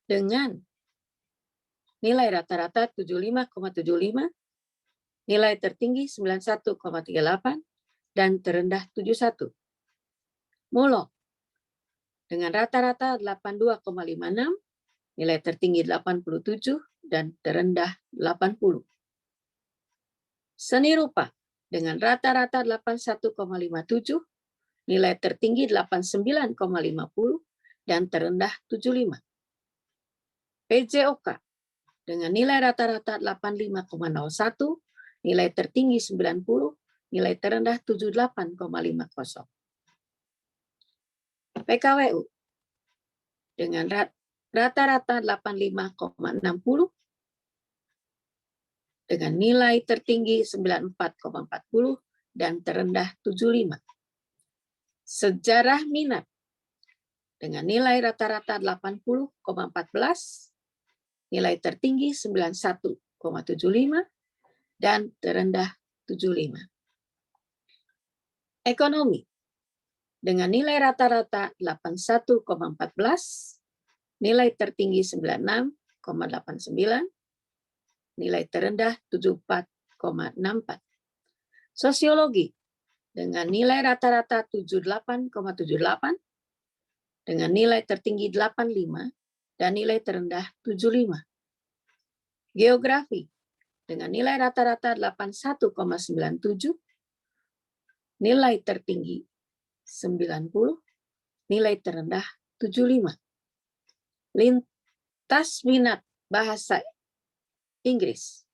dengan nilai rata-rata 75,75, nilai tertinggi 91,38, dan terendah 71. Mulok, dengan rata-rata 82,56, nilai tertinggi 87, dan terendah 80. Seni rupa, dengan rata-rata 81,57, nilai tertinggi 89,50, dan terendah 75. PJOK, dengan nilai rata-rata 85,01, nilai tertinggi 90, nilai terendah 78,50. PKWU, dengan rata-rata 85,60, dengan nilai tertinggi 94,40 dan terendah 75. Sejarah minat dengan nilai rata-rata 80,14, nilai tertinggi 91,75 dan terendah 75. Ekonomi dengan nilai rata-rata 81,14, nilai tertinggi 96,89, nilai terendah 74,64. Sosiologi dengan nilai rata-rata 78,78, dengan nilai tertinggi 85 dan nilai terendah 75. Geografi dengan nilai rata-rata 81,97, nilai tertinggi 90, nilai terendah 75. Lintas minat bahasa Inggris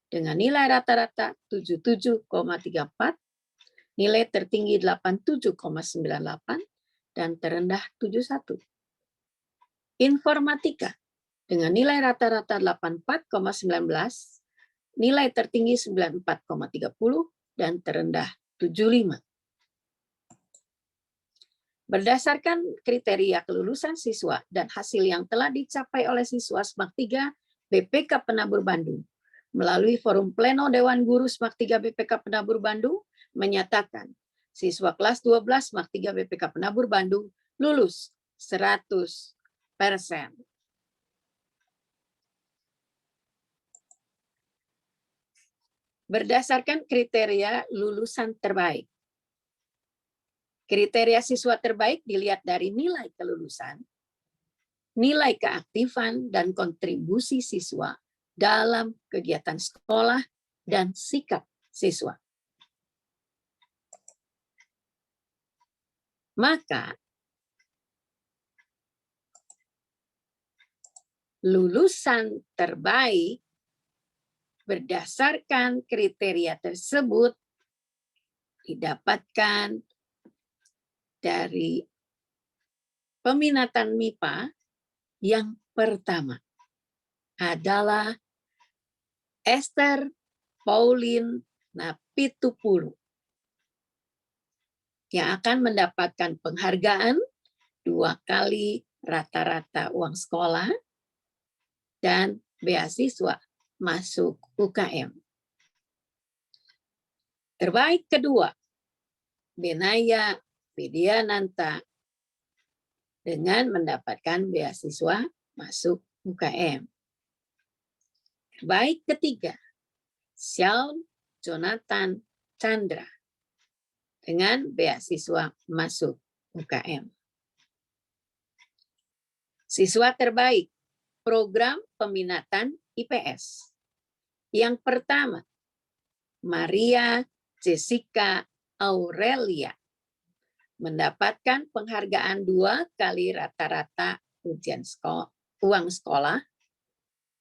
dengan nilai rata-rata 77,34, nilai tertinggi 87,98 dan terendah 71. Informatika dengan nilai rata-rata 84,19, nilai tertinggi 94,30 dan terendah 75. Berdasarkan kriteria kelulusan siswa dan hasil yang telah dicapai oleh siswa SMAK 3 BPK Penabur Bandung melalui forum pleno Dewan Guru SMAK 3 BPK Penabur Bandung menyatakan siswa kelas 12 SMAK 3 BPK Penabur Bandung lulus 100%. Berdasarkan kriteria lulusan terbaik. Kriteria siswa terbaik dilihat dari nilai kelulusan, nilai keaktifan dan kontribusi siswa dalam kegiatan sekolah, dan sikap siswa. Maka, lulusan terbaik berdasarkan kriteria tersebut didapatkan dari peminatan MIPA yang pertama adalah Esther Pauline Napitupulu yang akan mendapatkan penghargaan 2 kali rata-rata uang sekolah dan beasiswa masuk UKM. Terbaik kedua, Benaya Widiananta dengan mendapatkan beasiswa masuk UKM. Terbaik ketiga, Xiao Jonathan Chandra dengan beasiswa masuk UKM. Siswa terbaik program peminatan IPS. Yang pertama, Maria Jessica Aurelia mendapatkan penghargaan 2 kali rata-rata ujian uang sekolah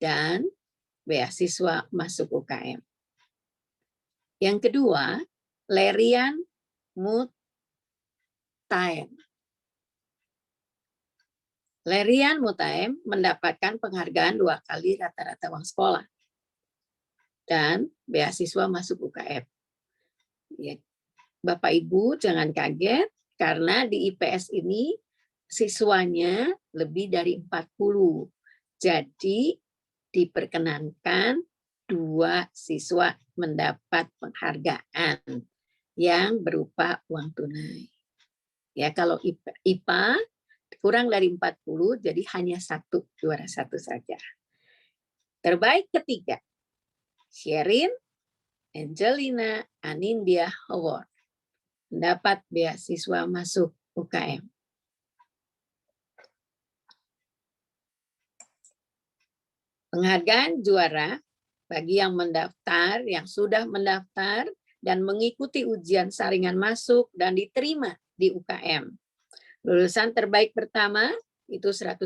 dan beasiswa masuk UKM. Yang kedua, Lerian Mutaem. Lerian Mutaem mendapatkan penghargaan 2 kali rata-rata uang sekolah dan beasiswa masuk UKM. Ya, Bapak Ibu jangan kaget karena di IPS ini siswanya lebih dari 40. Jadi diperkenankan 2 siswa mendapat penghargaan yang berupa uang tunai. Ya, kalau IPA kurang dari 40, jadi hanya juara 1 saja. Terbaik ketiga, Sherin Angelina Anindya Award mendapat beasiswa masuk UKM. Penghargaan juara bagi yang mendaftar, yang sudah mendaftar dan mengikuti ujian saringan masuk dan diterima di UKM. Lulusan terbaik pertama itu 100%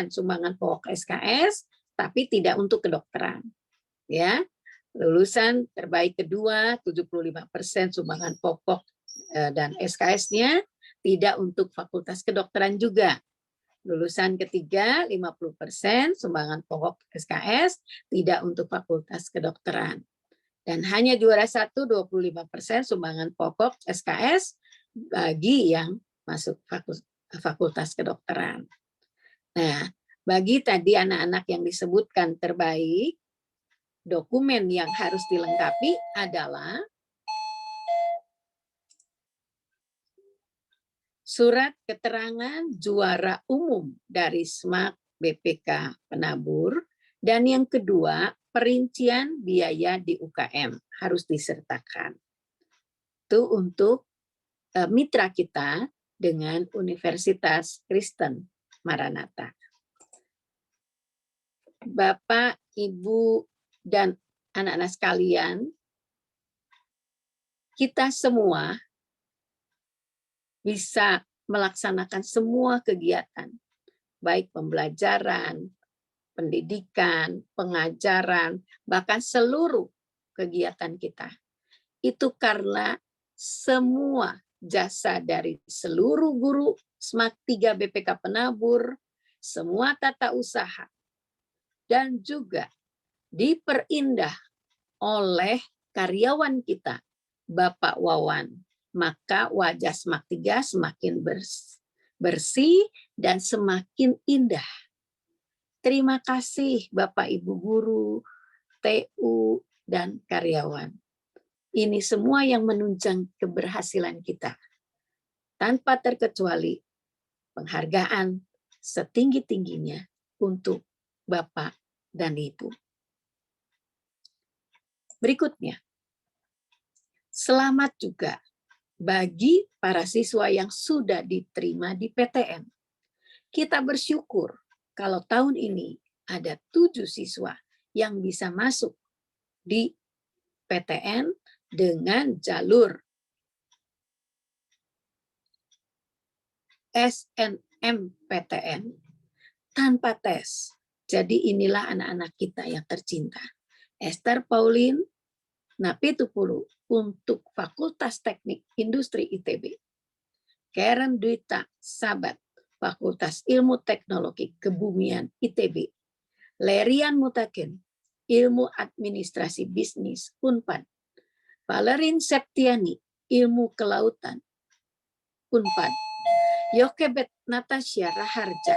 sumbangan pokok SKS, tapi tidak untuk kedokteran. Ya, lulusan terbaik kedua 75% sumbangan pokok dan SKS-nya tidak untuk fakultas kedokteran juga. Lulusan ketiga 50% sumbangan pokok SKS, tidak untuk fakultas kedokteran. Dan hanya juara 1 25% sumbangan pokok SKS bagi yang masuk fakultas kedokteran. Nah, bagi tadi anak-anak yang disebutkan terbaik, dokumen yang harus dilengkapi adalah surat keterangan juara umum dari SMAK BPK Penabur, dan yang kedua, perincian biaya di UKM harus disertakan. Itu untuk mitra kita dengan Universitas Kristen Maranatha. Bapak, Ibu, dan anak-anak sekalian, kita semua bisa melaksanakan semua kegiatan, baik pembelajaran, pendidikan, pengajaran, bahkan seluruh kegiatan kita. Itu karena semua jasa dari seluruh guru SMAK 3 BPK Penabur, semua tata usaha, dan juga diperindah oleh karyawan kita, Bapak Wawan. Maka wajah SMAK 3 semakin bersih dan semakin indah. Terima kasih Bapak Ibu guru, TU, dan karyawan. Ini semua yang menunjang keberhasilan kita. Tanpa terkecuali penghargaan setinggi-tingginya untuk Bapak dan Ibu. Berikutnya, selamat juga bagi para siswa yang sudah diterima di PTN. Kita bersyukur kalau tahun ini ada 7 siswa yang bisa masuk di PTN dengan jalur SNMPTN tanpa tes. Jadi inilah anak-anak kita yang tercinta. Esther Pauline Napitupulu untuk Fakultas Teknik Industri ITB. Karen Dwita Sabat, Fakultas Ilmu Teknologi Kebumian ITB. Lerian Mutaken, Ilmu Administrasi Bisnis Unpad. Valerin Septiani, Ilmu Kelautan Unpad. Yokebet Natasha Raharja,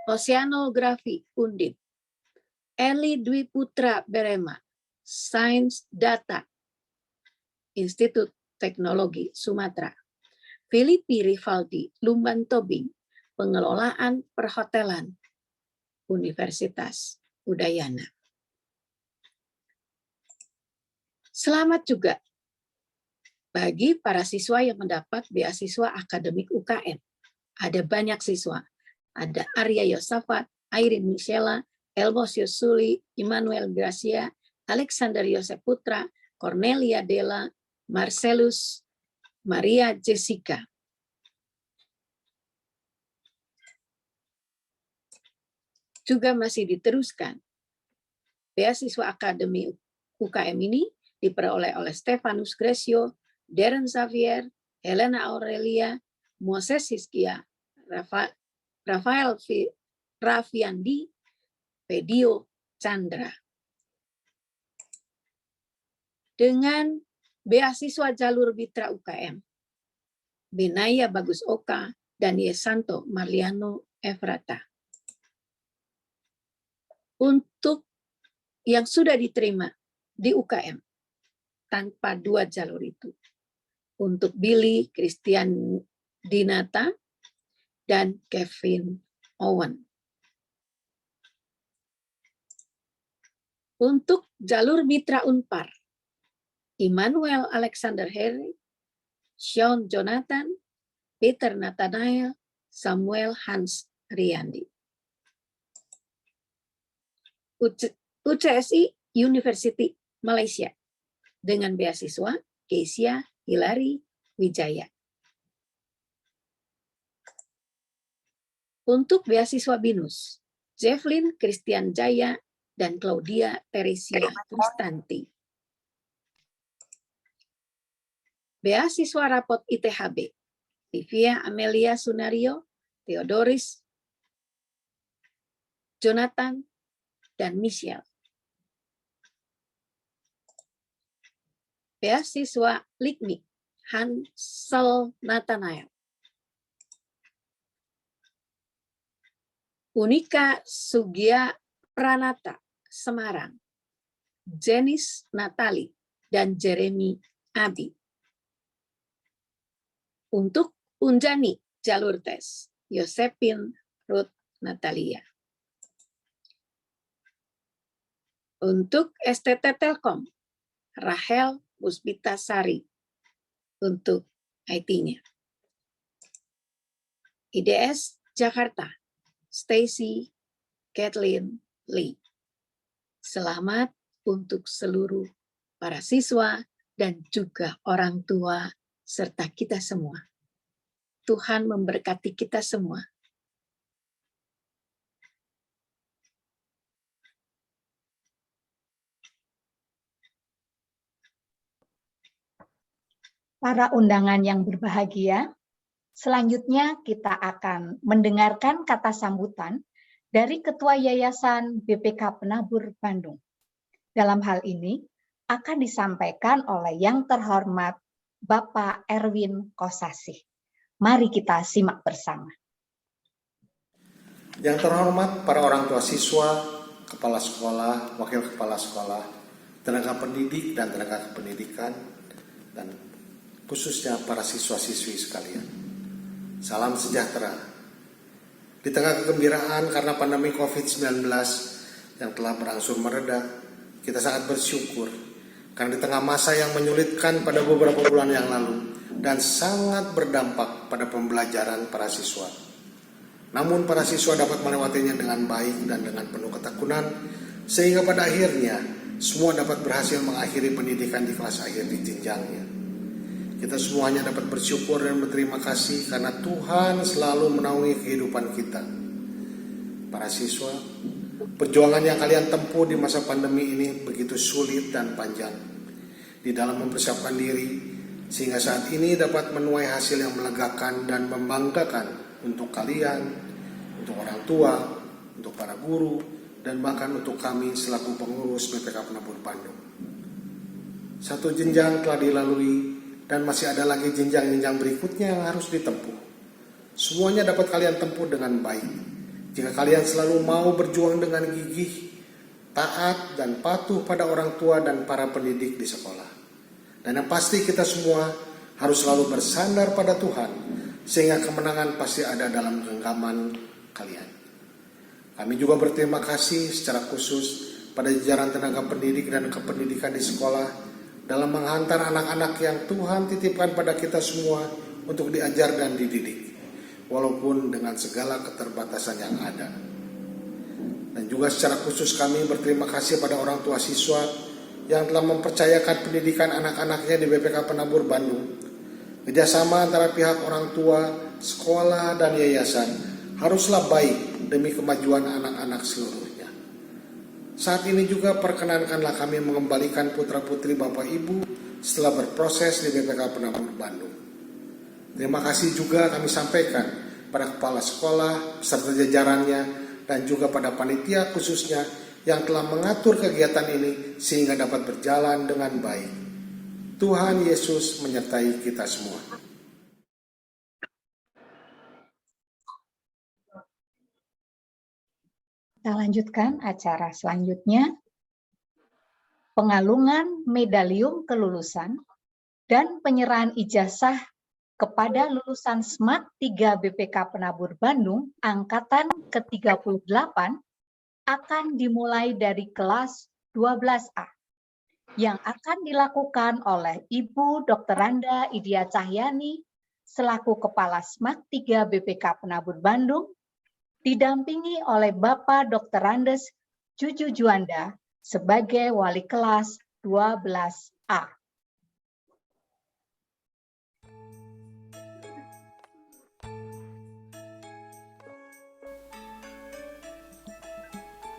Oceanografi Undip. Eli Dwi Putra Berema, Sains Data Institut Teknologi Sumatera. Filipi Rivaldi Lumban Tobing, Pengelolaan Perhotelan Universitas Udayana. Selamat juga bagi para siswa yang mendapat beasiswa akademik UKM. Ada banyak siswa. Ada Arya Yosafat, Airin Michela, Elmos Yosuli, Immanuel Gracia, Alexander Yosef Putra, Cornelia Della, Marcelus, Maria Jessica. Juga masih diteruskan. Beasiswa akademi UKM ini diperoleh oleh Stefanus Gresio, Darren Xavier, Helena Aurelia, Moses Hiskia, Rafael Rafiandi, Pedio Chandra. Dengan beasiswa jalur mitra UKM, Benaya Bagus Oka dan Yesanto Marliano Efrata. Untuk yang sudah diterima di UKM tanpa 2 jalur itu, untuk Billy Christian Dinata dan Kevin Owen. Untuk jalur mitra Unpar, Immanuel Alexander Harry, Sean Jonathan, Peter Nathanael, Samuel Hans Riandi. UCSI University Malaysia dengan beasiswa Kesia Hilary Wijaya. Untuk beasiswa BINUS, Jefflin Christian Jaya dan Claudia Teresia Kristanti. Beasiswa rapot ITHB, Livia Amelia Sunario, Theodoris Jonathan, dan Michelle. Beasiswa Ligmi, Hansel Nathanael. Unika Sugia Pranata, Semarang. Jenis Natali dan Jeremy Abi. Untuk Unjani, jalur tes, Yosepin Ruth Natalia. Untuk STT Telkom, Rahel Puspita Sari, untuk IT-nya. IDS Jakarta, Stacy Kathleen Lee. Selamat untuk seluruh para siswa dan juga orang tua serta kita semua. Tuhan memberkati kita semua. Para undangan yang berbahagia, selanjutnya kita akan mendengarkan kata sambutan dari Ketua Yayasan BPK Penabur Bandung. Dalam hal ini akan disampaikan oleh yang terhormat Bapak Erwin Kosasih. Mari kita simak bersama. Yang terhormat para orang tua siswa, kepala sekolah, wakil kepala sekolah, tenaga pendidik dan tenaga kependidikan, dan khususnya para siswa-siswi sekalian. Salam sejahtera. Di tengah kegembiraan karena pandemi COVID-19 yang telah berangsur mereda, kita sangat bersyukur karena di tengah masa yang menyulitkan pada beberapa bulan yang lalu dan sangat berdampak pada pembelajaran para siswa. Namun para siswa dapat melewatinya dengan baik dan dengan penuh ketekunan, sehingga pada akhirnya semua dapat berhasil mengakhiri pendidikan di kelas akhir di jenjangnya. Kita semuanya dapat bersyukur dan berterima kasih karena Tuhan selalu menaungi kehidupan kita. Para siswa, perjuangan yang kalian tempuh di masa pandemi ini begitu sulit dan panjang di dalam mempersiapkan diri, sehingga saat ini dapat menuai hasil yang melegakan dan membanggakan untuk kalian, untuk orang tua, untuk para guru, dan bahkan untuk kami selaku pengurus BPK Penabur Bandung. Satu jenjang telah dilalui dan masih ada lagi jenjang-jenjang berikutnya yang harus ditempuh. Semuanya dapat kalian tempuh dengan baik jika kalian selalu mau berjuang dengan gigih, taat, dan patuh pada orang tua dan para pendidik di sekolah. Dan yang pasti kita semua harus selalu bersandar pada Tuhan, sehingga kemenangan pasti ada dalam genggaman kalian. Kami juga berterima kasih secara khusus pada jajaran tenaga pendidik dan kependidikan di sekolah dalam menghantar anak-anak yang Tuhan titipkan pada kita semua untuk diajar dan dididik, walaupun dengan segala keterbatasan yang ada. Dan juga secara khusus kami berterima kasih pada orang tua siswa yang telah mempercayakan pendidikan anak-anaknya di BPK Penabur Bandung. Kerjasama antara pihak orang tua, sekolah, dan yayasan haruslah baik demi kemajuan anak-anak seluruhnya. Saat ini juga perkenankanlah kami mengembalikan putra-putri Bapak Ibu setelah berproses di BPK Penabur Bandung. Terima kasih juga kami sampaikan pada kepala sekolah, beserta jajarannya, dan juga pada panitia khususnya yang telah mengatur kegiatan ini sehingga dapat berjalan dengan baik. Tuhan Yesus menyertai kita semua. Kita lanjutkan acara selanjutnya. Pengalungan medalium kelulusan dan penyerahan ijazah kepada lulusan SMAT 3 BPK Penabur Bandung angkatan ke-38 akan dimulai dari kelas 12A yang akan dilakukan oleh Ibu Dr. Randa Idia Cahyani selaku Kepala SMAT 3 BPK Penabur Bandung, didampingi oleh Bapak Dr. Randes Juju Juanda sebagai wali kelas 12A.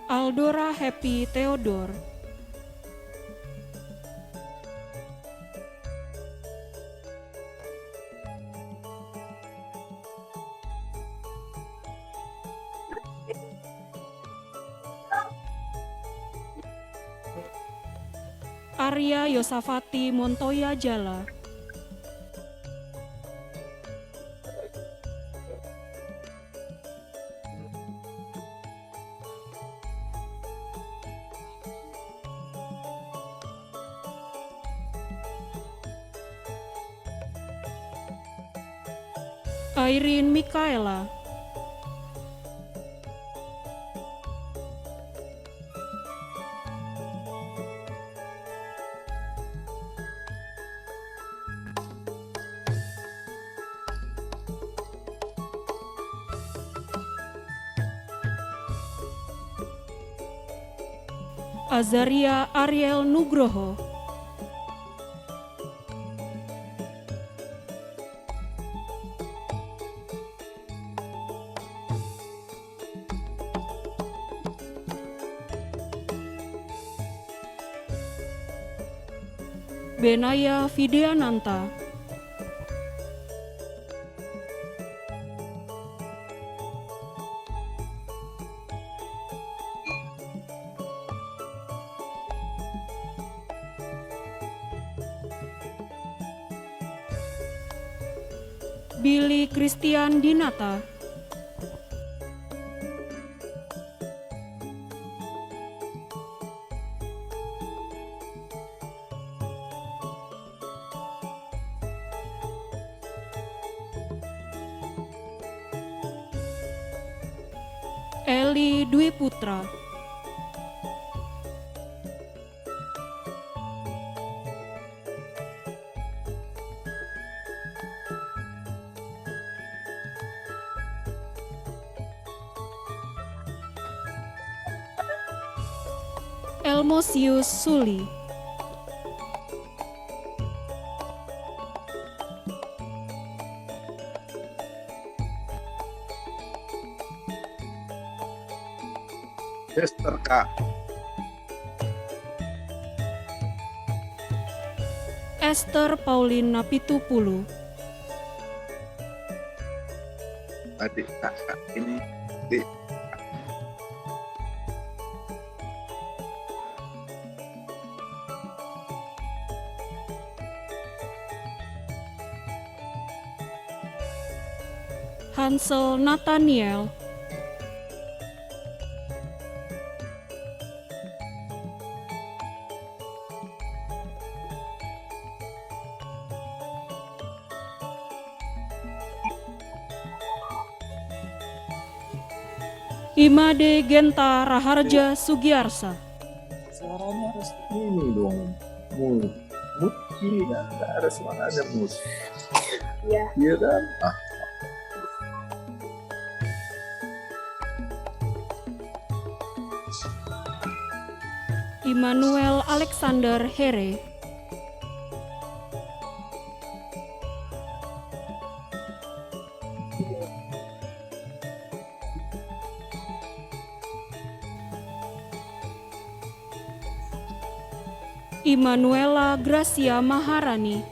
Aldora Happy Theodore, Arya Yosafati Montoya Jala, Irene Mikaela, Azaria Ariel Nugroho, Benaya Fideananta, Billy Christian Dinata, Eli Dwi Putra, Elmosius Suli, Esther K. Esther Paulina Pitupulu, Adik kakak ini adik. Hansel Nathaniel, Imade Genta Raharja Sugiarsa, Suaranya harus ini dong. Mut. Mut kiri kan? Nggak ada suaranya mut. Iya. Iya kan? Ah. Immanuel Alexander Here, Immanuela Gracia Maharani,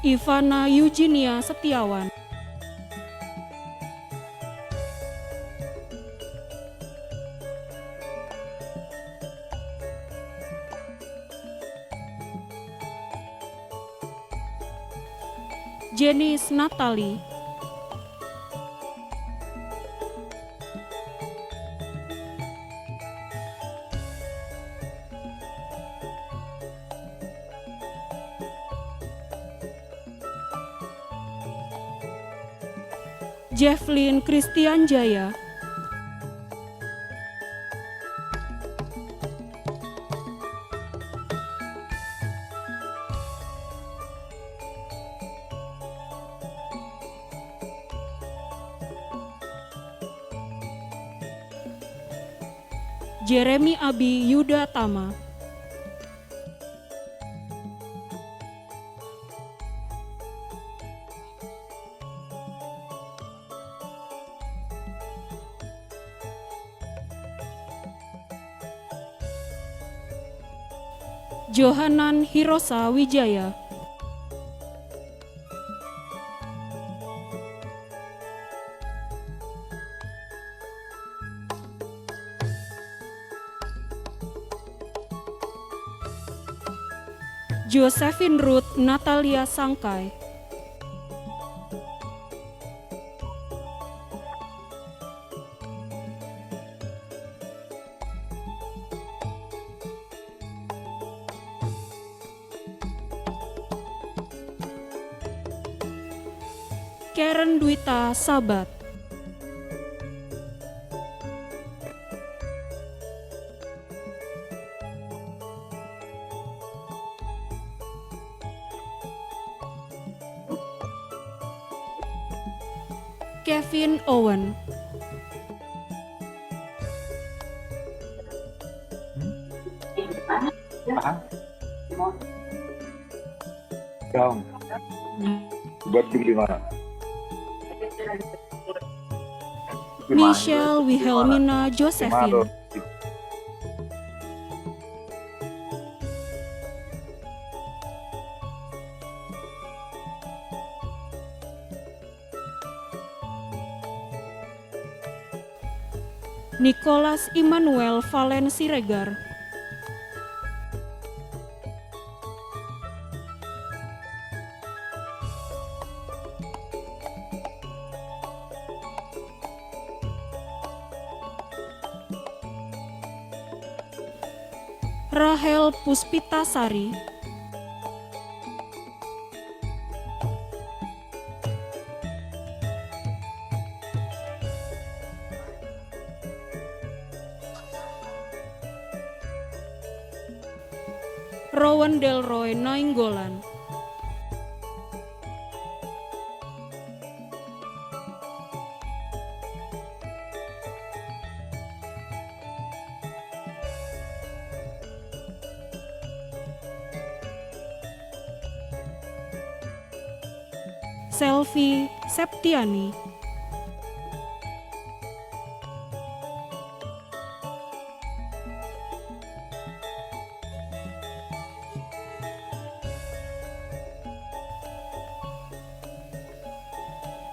Ivana Eugenia Setiawan, Jenis Natali, Jefflyn Christian Jaya, Jeremy Abi Yuda Tama, Johanan Hirosa Wijaya, Josephine Ruth Natalia Sangkai, Karen Dwita Sabat, Kevin Owen, Dong. Buat di mana? Michelle Wilhelmina Josephine, Nicholas Immanuel Valen Siregar, Rahel Puspitasari, Rowan Delroy Nainggolan, Selvi Septiani,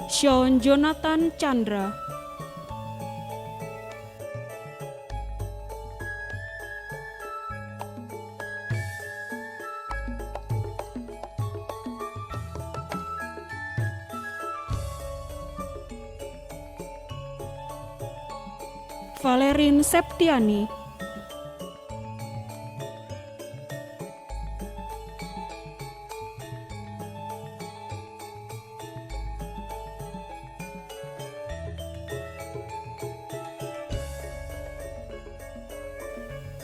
Sean Jonathan Chandra, Valerin Septiani,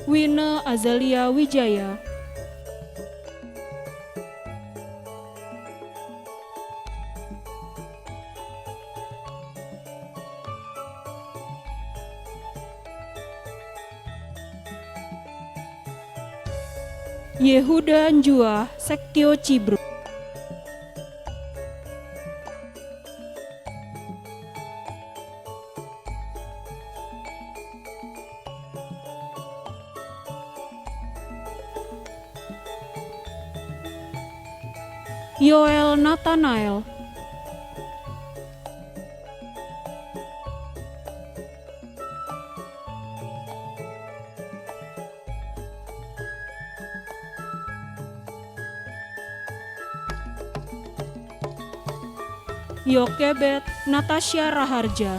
Wina Azalia Wijaya, Yehuda Njua Sektio Cibruk, Yoel Nathanael, Yokebet Natasha Raharja,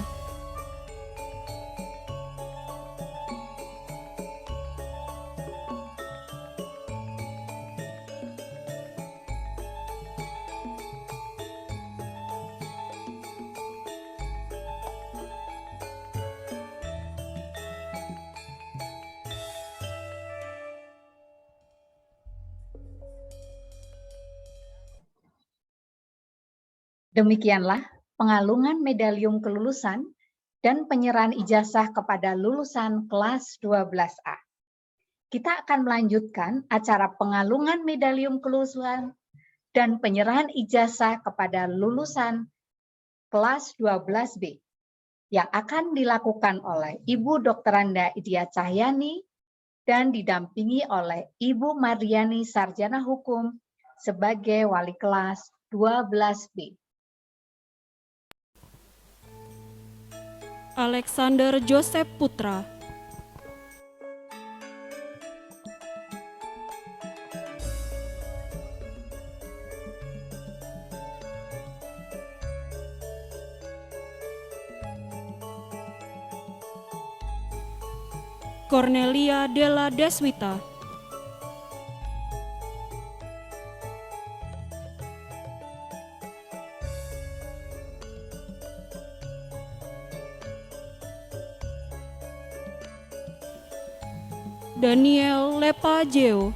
Demikianlah pengalungan medalium kelulusan dan penyerahan ijazah kepada lulusan kelas 12A. Kita akan melanjutkan acara pengalungan medalium kelulusan dan penyerahan ijazah kepada lulusan kelas 12B yang akan dilakukan oleh Ibu Dr. Anda Idia Cahyani dan didampingi oleh Ibu Mardiani Sarjana Hukum sebagai wali kelas 12B. Alexander Joseph Putra, Cornelia Della Deswita, Daniel Lepajeo,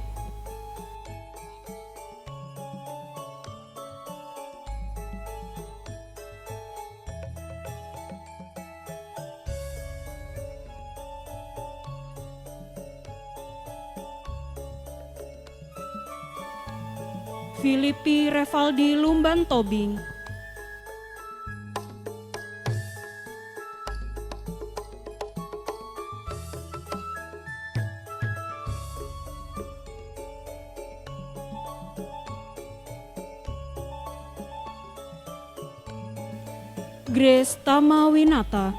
Filipi Revaldi Lumban Tobing, Grace Tamawinata,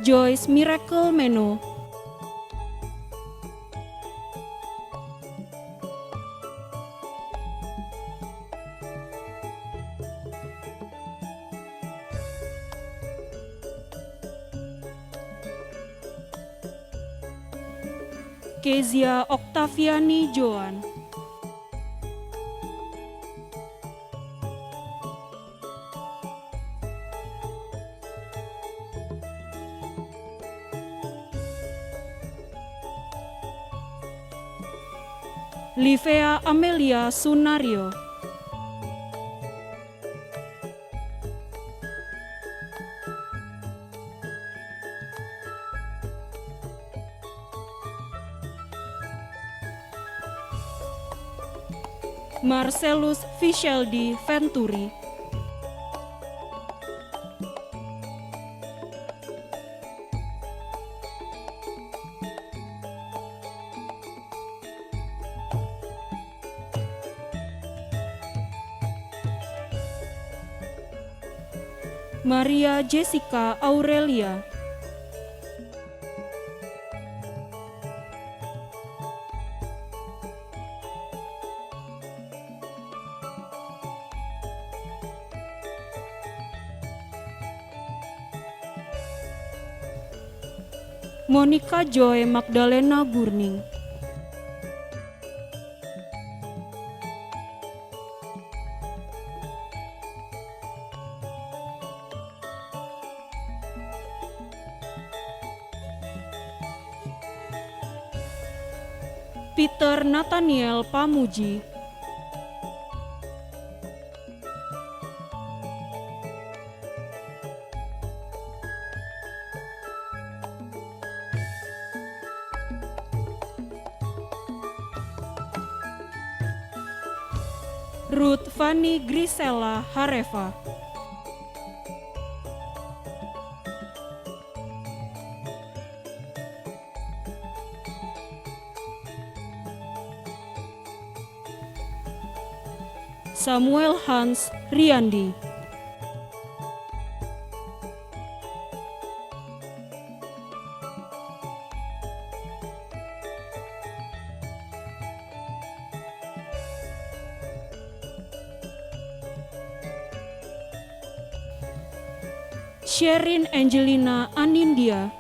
Joyce Miracle Meno, Kezia Oktaviani Joan, Livea Amelia Sunario, Marcellus Fisheldi Venturi, Maria Jessica Aurelia, Monica Joy Magdalena Gurning, Peter Nathaniel Pamuji, Ruth Fanny Grisela Hareva, Samuel Hans Riandi, Sherin Angelina Anindya,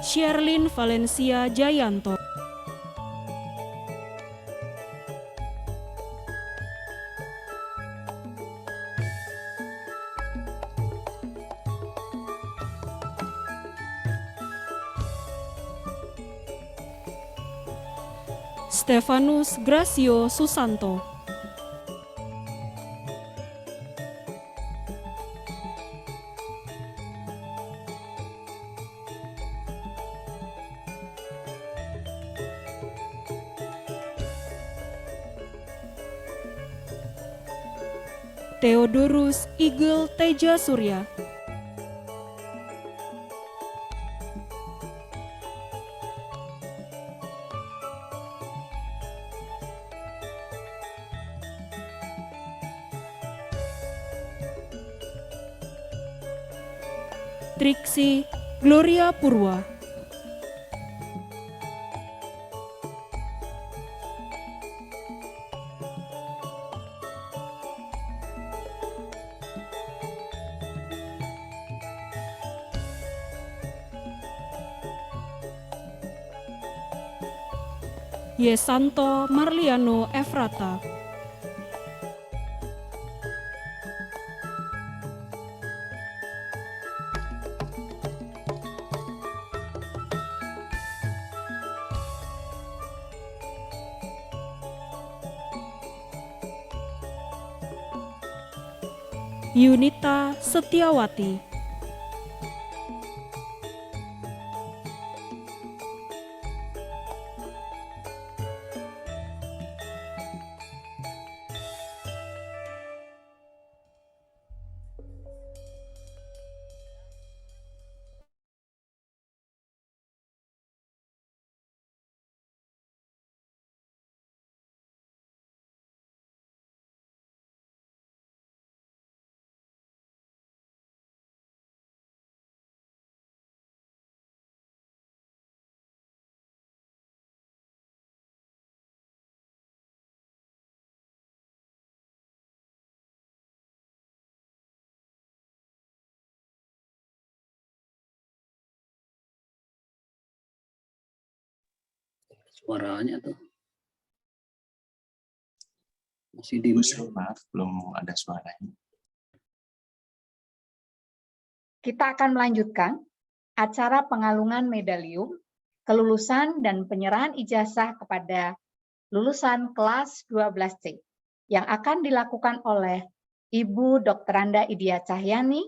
Sherlyn Valencia Jayanto, Stefanus Gracio Susanto, Theodorus Igel Teja Surya, Triksi Gloria Purwa, Yesanto Marliano Efrata, Yunita Setiawati, Suaranya tuh masih di Maaf, belum ada suaranya. Kita akan melanjutkan acara pengalungan medalium, kelulusan dan penyerahan ijazah kepada lulusan kelas 12C yang akan dilakukan oleh Ibu Dr. Anda Idia Cahyani,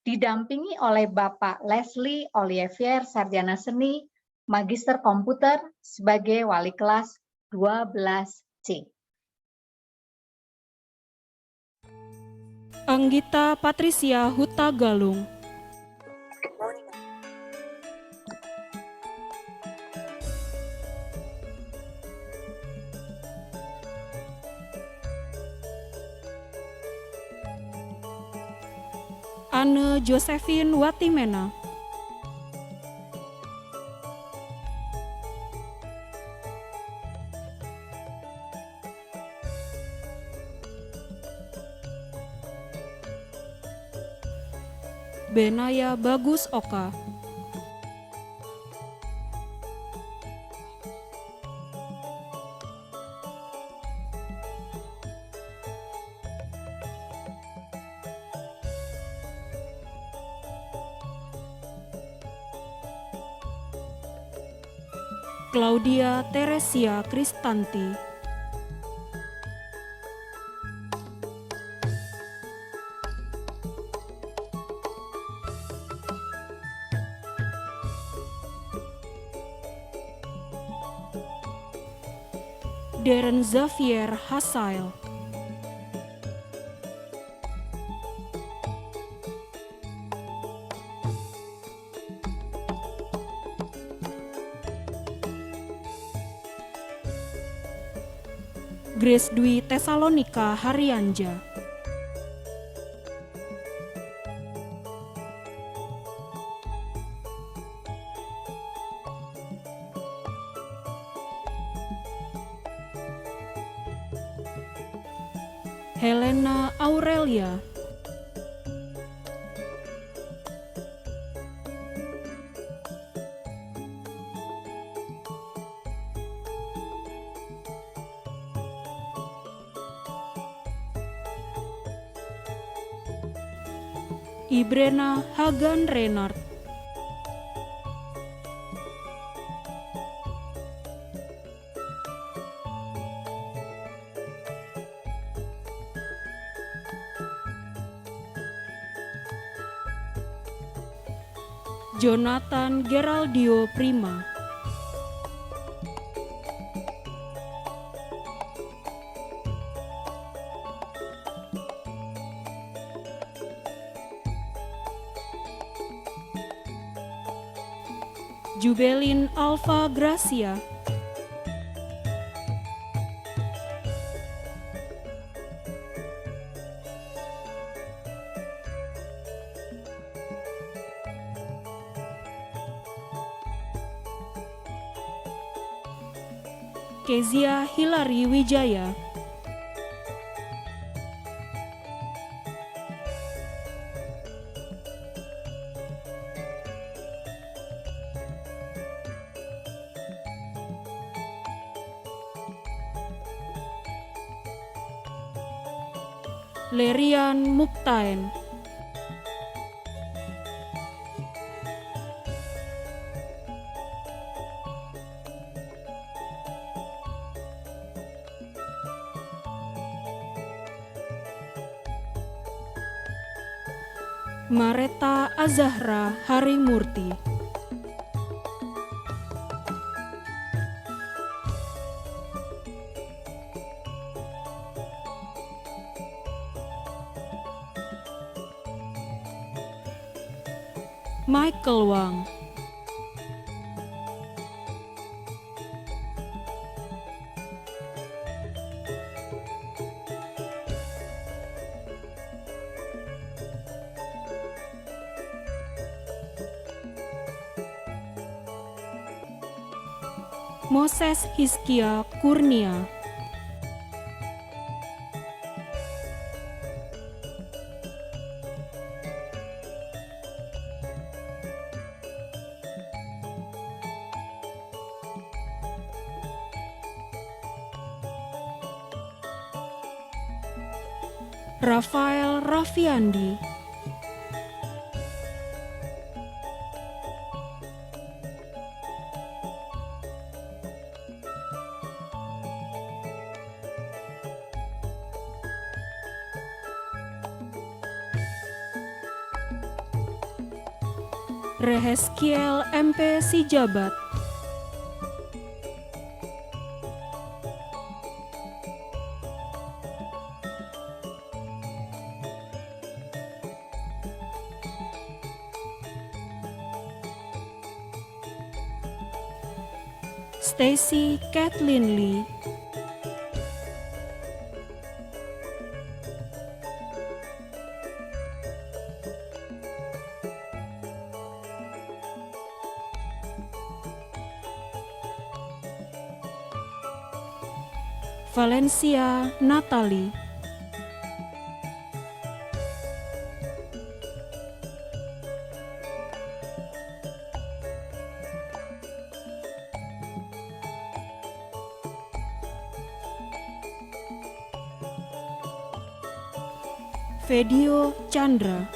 didampingi oleh Bapak Leslie Olivier Sarjana Seni, Magister Komputer sebagai wali kelas 12C. Anggita Patricia Huta Galung, Anne Josephine Watimena, Benaya Bagus Oka, Claudia Teresia Kristanti, Darren Xavier Hasael, Grace Dwi Tesalonika Haryanja, Helena Aurelia, Ibrena Hagan Renard, Jonathan Geraldio Prima, Jubelin Alfa Gracia, Kezia Hilary Wijaya, Lerian Muktaen, Mareta Azahra Harimurti, Michael Wang, Moses Hizkia Kurnia, Rafael Raffiandi, Reheskiel MP Sijabat, Stacy Kathleen Lee, Valencia Natalie, Fedio Chandra,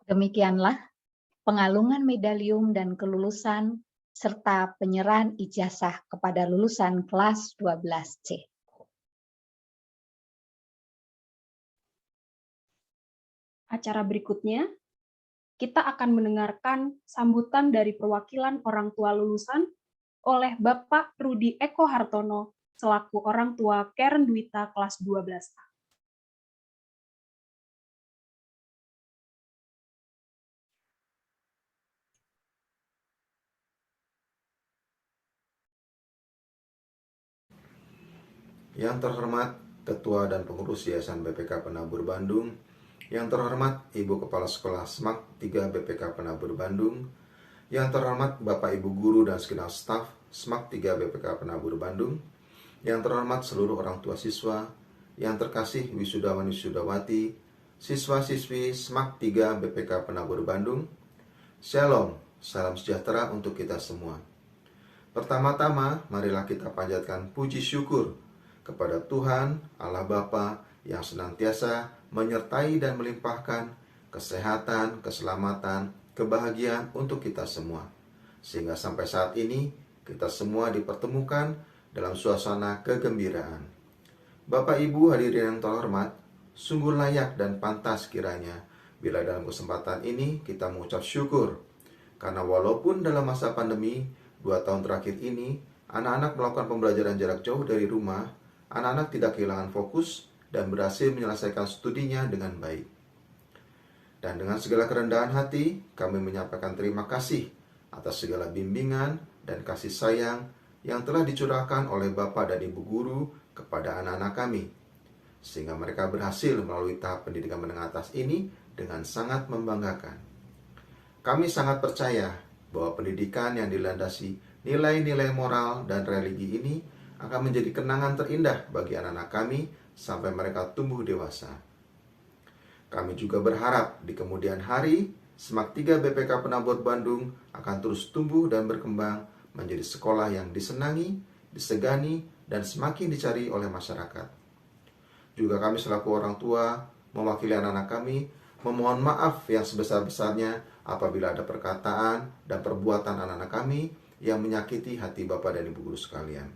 Demikianlah pengalungan medalium dan kelulusan serta penyerahan ijazah kepada lulusan kelas 12C. Acara berikutnya, kita akan mendengarkan sambutan dari perwakilan orang tua lulusan oleh Bapak Rudi Eko Hartono selaku orang tua Karen Dwita kelas 12A. Yang terhormat Ketua dan Pengurus Yayasan BPK Penabur Bandung, yang terhormat Ibu Kepala Sekolah SMAK 3 BPK Penabur Bandung, yang terhormat Bapak Ibu Guru dan segenap staf SMAK 3 BPK Penabur Bandung, yang terhormat seluruh orang tua siswa, yang terkasih wisudawan wisudawati, siswa-siswi SMAK 3 BPK Penabur Bandung. Shalom, salam sejahtera untuk kita semua. Pertama-tama, marilah kita panjatkan puji syukur kepada Tuhan Allah Bapa yang senantiasa menyertai dan melimpahkan kesehatan, keselamatan, kebahagiaan untuk kita semua. Sehingga sampai saat ini kita semua dipertemukan dalam suasana kegembiraan. Bapak Ibu hadirin yang terhormat, sungguh layak dan pantas kiranya bila dalam kesempatan ini kita mengucap syukur. Karena walaupun dalam masa pandemi 2 tahun terakhir ini, anak-anak melakukan pembelajaran jarak jauh dari rumah, anak-anak tidak kehilangan fokus dan berhasil menyelesaikan studinya dengan baik. Dan dengan segala kerendahan hati, kami menyampaikan terima kasih atas segala bimbingan dan kasih sayang yang telah dicurahkan oleh Bapak dan Ibu Guru kepada anak-anak kami, sehingga mereka berhasil melalui tahap pendidikan menengah atas ini dengan sangat membanggakan. Kami sangat percaya bahwa pendidikan yang dilandasi nilai-nilai moral dan religi ini akan menjadi kenangan terindah bagi anak-anak kami sampai mereka tumbuh dewasa. Kami juga berharap di kemudian hari, SMAK 3 BPK Penabur Bandung akan terus tumbuh dan berkembang menjadi sekolah yang disenangi, disegani, dan semakin dicari oleh masyarakat. Juga kami selaku orang tua, mewakili anak-anak kami, memohon maaf yang sebesar-besarnya apabila ada perkataan dan perbuatan anak-anak kami yang menyakiti hati Bapak dan Ibu Guru sekalian.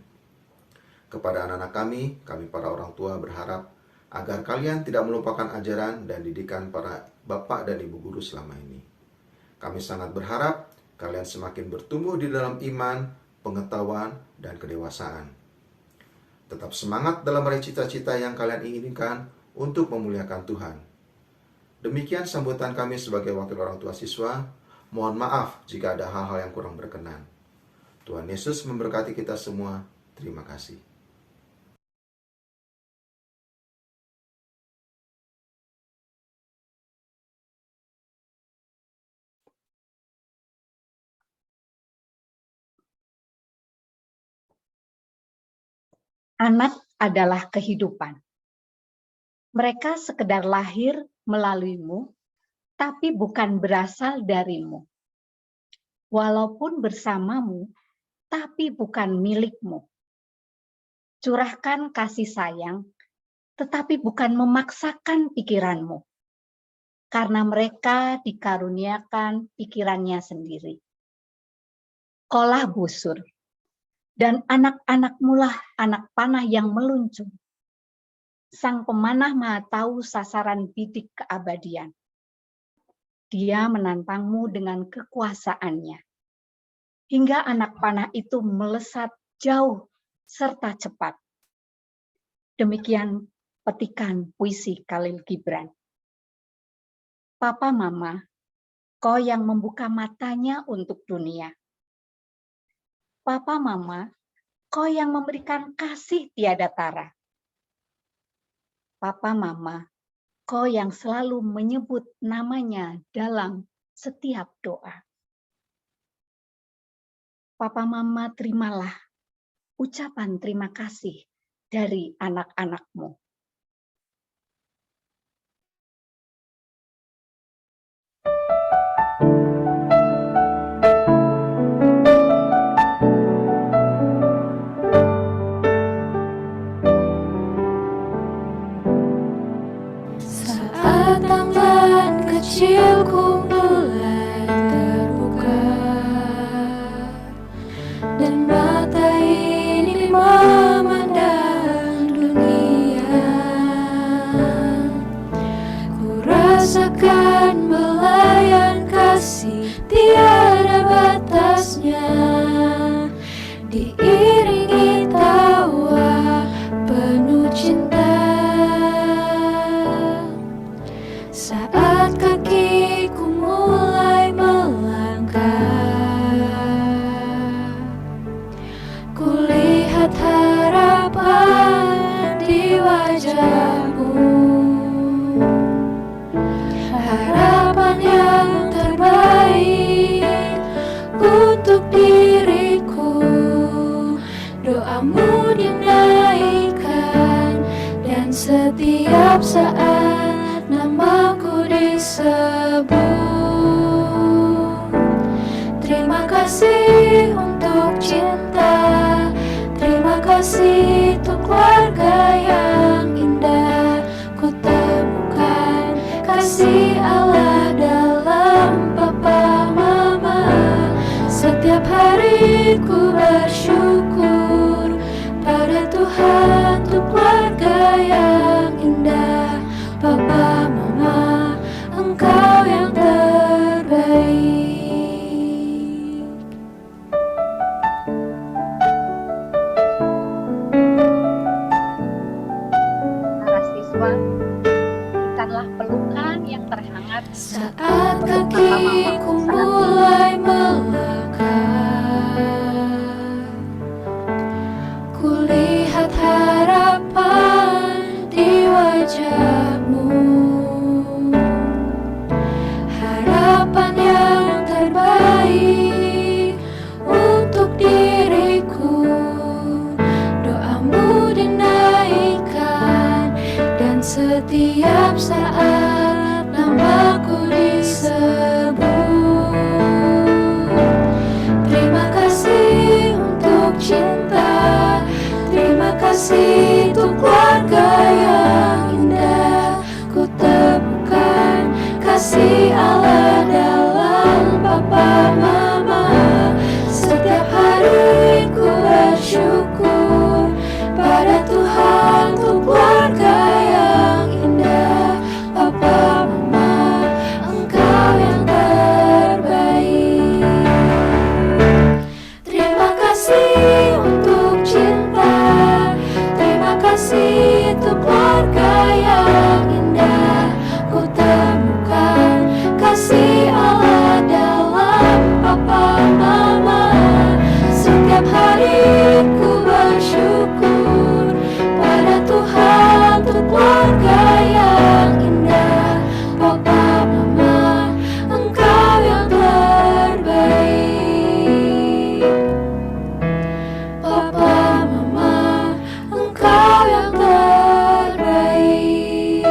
Kepada anak-anak kami para orang tua berharap agar kalian tidak melupakan ajaran dan didikan para Bapak dan Ibu Guru selama ini. Kami sangat berharap kalian semakin bertumbuh di dalam iman, pengetahuan, dan kedewasaan. Tetap semangat dalam meraih cita-cita yang kalian inginkan untuk memuliakan Tuhan. Demikian sambutan kami sebagai wakil orang tua siswa. Mohon maaf jika ada hal-hal yang kurang berkenan. Tuhan Yesus memberkati kita semua. Terima kasih. Anak adalah kehidupan. Mereka sekedar lahir melaluimu, tapi bukan berasal darimu. Walaupun bersamamu, tapi bukan milikmu. Curahkan kasih sayang, tetapi bukan memaksakan pikiranmu. Karena mereka dikaruniakan pikirannya sendiri. Kolah busur, dan anak-anakmu lah anak panah yang meluncur. Sang pemanah maha tahu sasaran bidik keabadian. Dia menantangmu dengan kekuasaannya. Hingga anak panah itu melesat jauh serta cepat. Demikian petikan puisi Khalil Gibran. Papa Mama, kau yang membuka matanya untuk dunia. Papa Mama, kau yang memberikan kasih tiada tara. Papa Mama, kau yang selalu menyebut namanya dalam setiap doa. Papa Mama, terimalah ucapan terima kasih dari anak-anakmu. Saat tangan kecilku mulai terbuka dan mata ini memandang dunia, ku rasakan belayan kasih tiada batasnya, diiringi tawa penuh cinta. Saat kakiku mulai melangkah, kulihat harapan di wajahmu, harapan yang terbaik untuk diriku. Doamu dinaikkan dan setiap saat nama disebut. Terima kasih untuk cinta, terima kasih untuk keluarga yang indah. Ku temukan kasih Allah dalam papa mama. Setiap hari ku bersyukur pada Tuhan untuk keluarga yang indah. Papa mama, engkau yang terbaik. Para siswa, berikanlah pelukan yang terhangat Saat untuk papa mama kakiku saat ini. mulai melangkah, kulihat harapan di wajahmu. Harapan yang terbaik untuk diriku. Doamu dinaikkan dan setiap saat namaku disebut. Terima kasih untuk cinta, terima kasih untuk keluarga yang indah. Ku temukan kasih Allah dalam papa mama. Setiap hari ku bersyukur pada Tuhan untuk keluarga yang indah. Papa mama, engkau yang terbaik. Terima kasih untuk cinta, terima kasih untuk keluarga yang indah. Ku temukan kasih Allah dalam papa mama. Setiap hari ku bersyukur pada Tuhan untuk keluarga yang indah. Papa mama, engkau yang terbaik. Papa mama, engkau yang terbaik.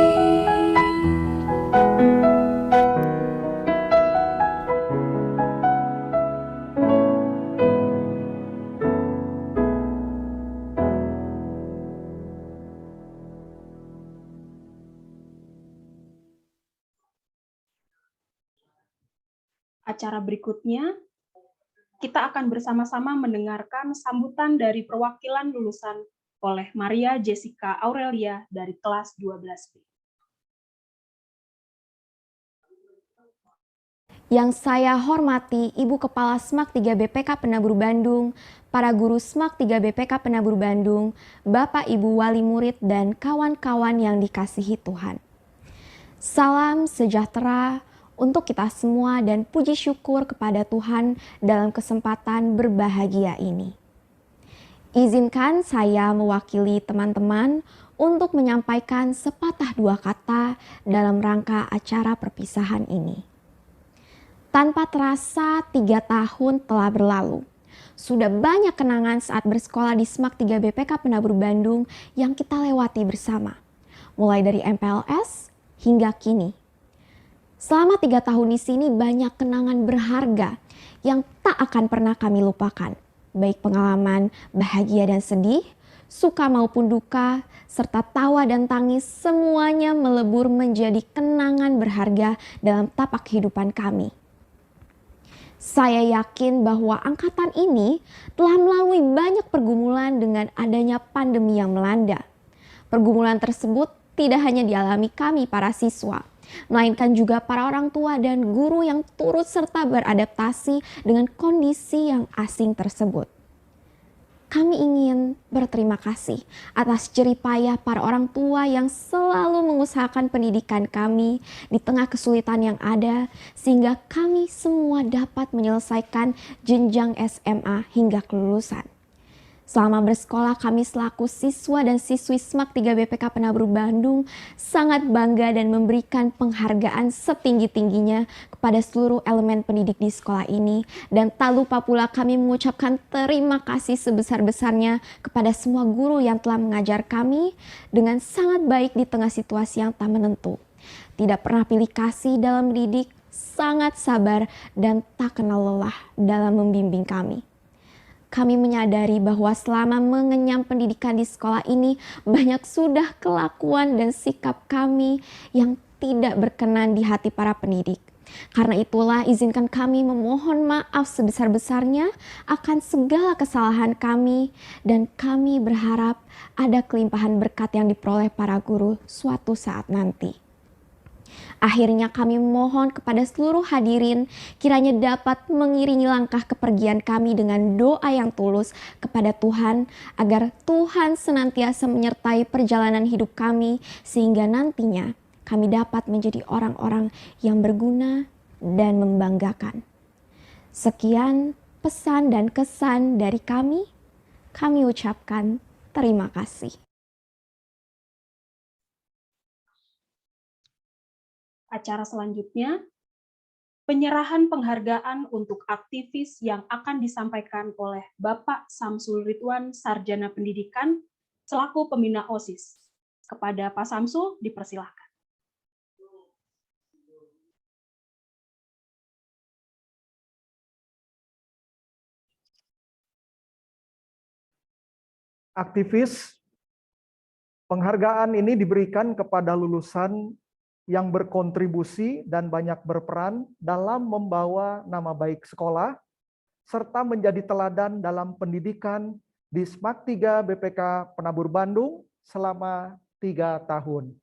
Acara berikutnya, kita akan bersama-sama mendengarkan sambutan dari perwakilan lulusan oleh Maria Jessica Aurelia dari kelas 12B. Yang saya hormati Ibu Kepala SMAK 3 BPK Penabur Bandung, para guru SMAK 3 BPK Penabur Bandung, Bapak Ibu Wali Murid dan kawan-kawan yang dikasihi Tuhan. Salam sejahtera untuk kita semua dan puji syukur kepada Tuhan dalam kesempatan berbahagia ini. Izinkan saya mewakili teman-teman untuk menyampaikan sepatah dua kata dalam rangka acara perpisahan ini. Tanpa terasa 3 tahun telah berlalu. Sudah banyak kenangan saat bersekolah di SMAK 3 BPK Penabur Bandung yang kita lewati bersama. Mulai dari MPLS hingga kini. Selama 3 tahun di sini banyak kenangan berharga yang tak akan pernah kami lupakan. Baik pengalaman bahagia dan sedih, suka maupun duka, serta tawa dan tangis semuanya melebur menjadi kenangan berharga dalam tapak kehidupan kami. Saya yakin bahwa angkatan ini telah melalui banyak pergumulan dengan adanya pandemi yang melanda. Pergumulan tersebut tidak hanya dialami kami para siswa, melainkan juga para orang tua dan guru yang turut serta beradaptasi dengan kondisi yang asing tersebut. Kami ingin berterima kasih atas jerih payah para orang tua yang selalu mengusahakan pendidikan kami di tengah kesulitan yang ada, sehingga kami semua dapat menyelesaikan jenjang SMA hingga kelulusan. Selama bersekolah, kami selaku siswa dan siswi SMAK 3 BPK Penabur Bandung sangat bangga dan memberikan penghargaan setinggi-tingginya kepada seluruh elemen pendidik di sekolah ini. Dan tak lupa pula kami mengucapkan terima kasih sebesar-besarnya kepada semua guru yang telah mengajar kami dengan sangat baik di tengah situasi yang tak menentu. Tidak pernah pilih kasih dalam mendidik, sangat sabar dan tak kenal lelah dalam membimbing kami. Kami menyadari bahwa selama mengenyam pendidikan di sekolah ini, banyak sudah kelakuan dan sikap kami yang tidak berkenan di hati para pendidik. Karena itulah izinkan kami memohon maaf sebesar-besarnya akan segala kesalahan kami, dan kami berharap ada kelimpahan berkat yang diperoleh para guru suatu saat nanti. Akhirnya kami mohon kepada seluruh hadirin kiranya dapat mengiringi langkah kepergian kami dengan doa yang tulus kepada Tuhan agar Tuhan senantiasa menyertai perjalanan hidup kami sehingga nantinya kami dapat menjadi orang-orang yang berguna dan membanggakan. Sekian pesan dan kesan dari kami ucapkan terima kasih. Acara selanjutnya, penyerahan penghargaan untuk aktivis yang akan disampaikan oleh Bapak Samsul Ridwan, Sarjana Pendidikan, selaku pembina OSIS. Kepada Pak Samsul, dipersilahkan. Aktivis, penghargaan ini diberikan kepada lulusan yang berkontribusi dan banyak berperan dalam membawa nama baik sekolah, serta menjadi teladan dalam pendidikan di SMAK 3 BPK Penabur Bandung selama 3 tahun.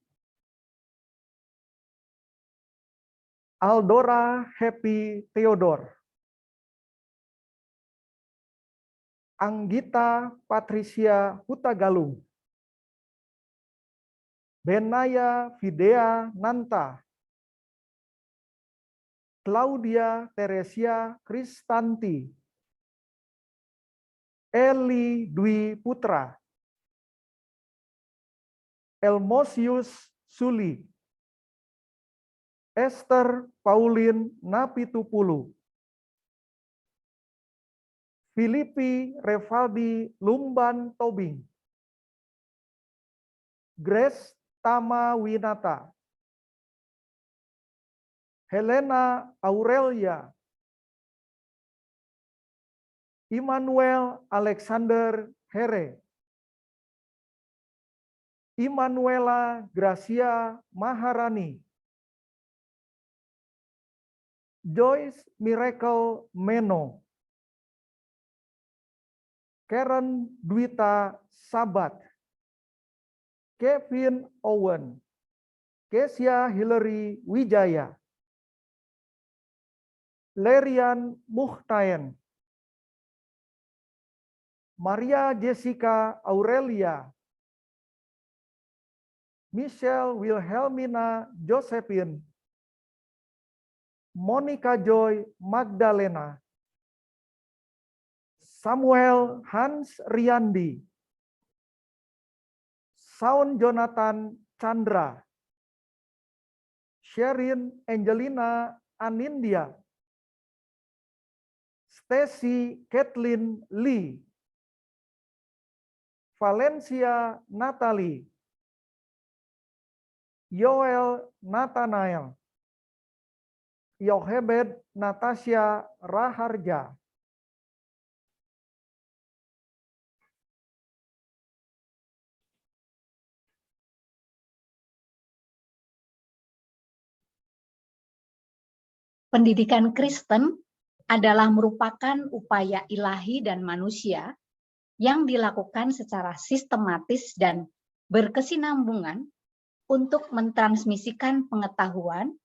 Aldora Happy Theodore, Anggita Patricia Hutagalung, Benaya Videa Nanta, Claudia Teresia Kristanti, Eli Dwi Putra, Elmosius Suli, Esther Pauline Napitupulu, Filipi Revaldi Lumban Tobing, Grace Tama Winata, Helena Aurelia, Immanuel Alexander Here, Immanuela Gracia Maharani, Joyce Miracle Meno, Karen Dwita Sabat, Kevin Owen, Kesia Hillary Wijaya, Lerian Muhtaen, Maria Jessica Aurelia, Michelle Wilhelmina Josephine, Monica Joy Magdalena, Samuel Hans Riandi, Saun Jonathan Chandra, Sherin Angelina Anindya, Stacy Kathleen Lee, Valencia Natalie, Yoel Nathanael, Yohebed Natasha Raharja, Pendidikan Kristen adalah merupakan upaya ilahi dan manusia yang dilakukan secara sistematis dan berkesinambungan untuk mentransmisikan pengetahuan,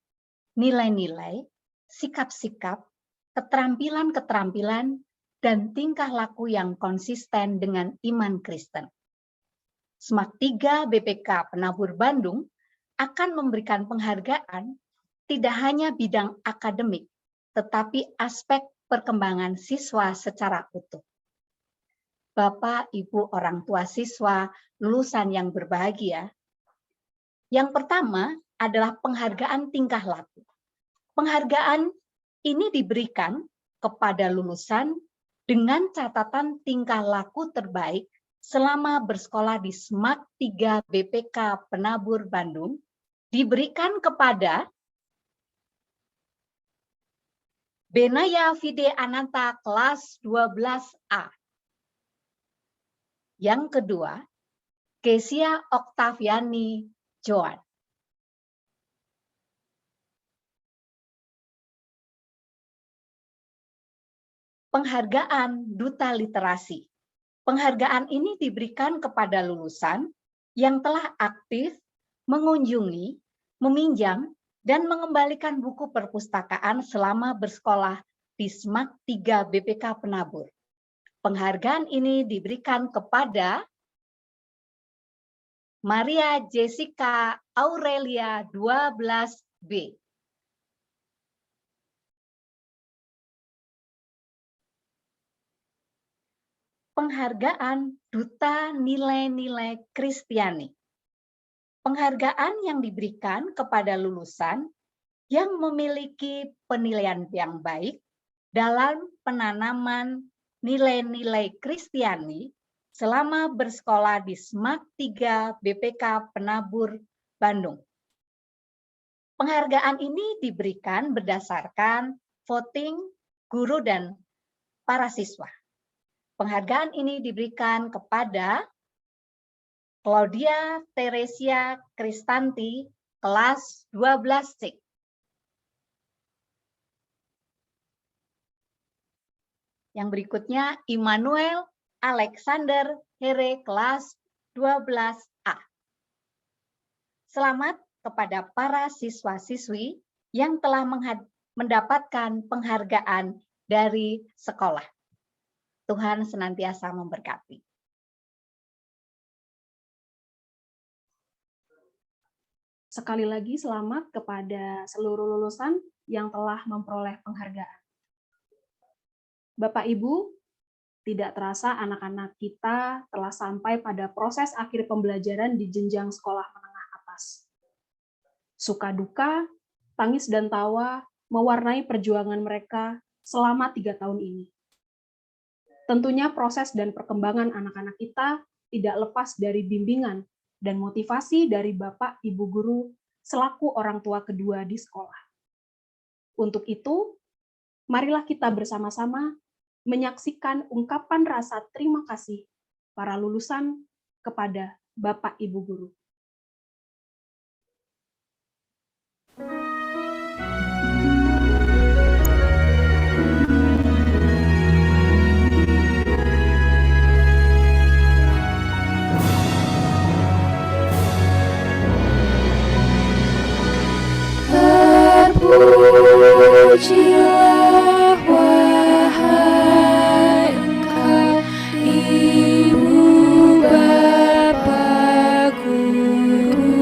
nilai-nilai, sikap-sikap, keterampilan-keterampilan, dan tingkah laku yang konsisten dengan iman Kristen. SMAK 3 BPK Penabur Bandung akan memberikan penghargaan tidak hanya bidang akademik, tetapi aspek perkembangan siswa secara utuh. Bapak, Ibu, orang tua siswa, lulusan yang berbahagia, yang pertama adalah penghargaan tingkah laku. Penghargaan ini diberikan kepada lulusan dengan catatan tingkah laku terbaik selama bersekolah di SMAK 3 BPK Penabur Bandung diberikan kepada Benaya Fide Ananta kelas 12A. Yang kedua, Kesia Oktaviani Joan. Penghargaan Duta Literasi. Penghargaan ini diberikan kepada lulusan yang telah aktif mengunjungi, meminjam, dan mengembalikan buku perpustakaan selama bersekolah di SMAK 3 BPK Penabur. Penghargaan ini diberikan kepada Maria Jessica Aurelia 12B. Penghargaan Duta Nilai-Nilai Kristiani. Penghargaan yang diberikan kepada lulusan yang memiliki penilaian yang baik dalam penanaman nilai-nilai Kristiani selama bersekolah di SMAK 3 BPK Penabur, Bandung. Penghargaan ini diberikan berdasarkan voting guru dan para siswa. Penghargaan ini diberikan kepada Claudia Teresia Kristanti, kelas 12C. Yang berikutnya, Immanuel Alexander Here, kelas 12A. Selamat kepada para siswa-siswi yang telah mendapatkan penghargaan dari sekolah. Tuhan senantiasa memberkati. Sekali lagi selamat kepada seluruh lulusan yang telah memperoleh penghargaan. Bapak Ibu, tidak terasa anak-anak kita telah sampai pada proses akhir pembelajaran di jenjang sekolah menengah atas. Suka duka, tangis dan tawa mewarnai perjuangan mereka selama 3 tahun ini. Tentunya proses dan perkembangan anak-anak kita tidak lepas dari bimbingan dan motivasi dari Bapak Ibu guru selaku orang tua kedua di sekolah. Untuk itu, marilah kita bersama-sama menyaksikan ungkapan rasa terima kasih para lulusan kepada Bapak Ibu guru. Terpujilah wahai Engkau, Ibu Bapa Guru.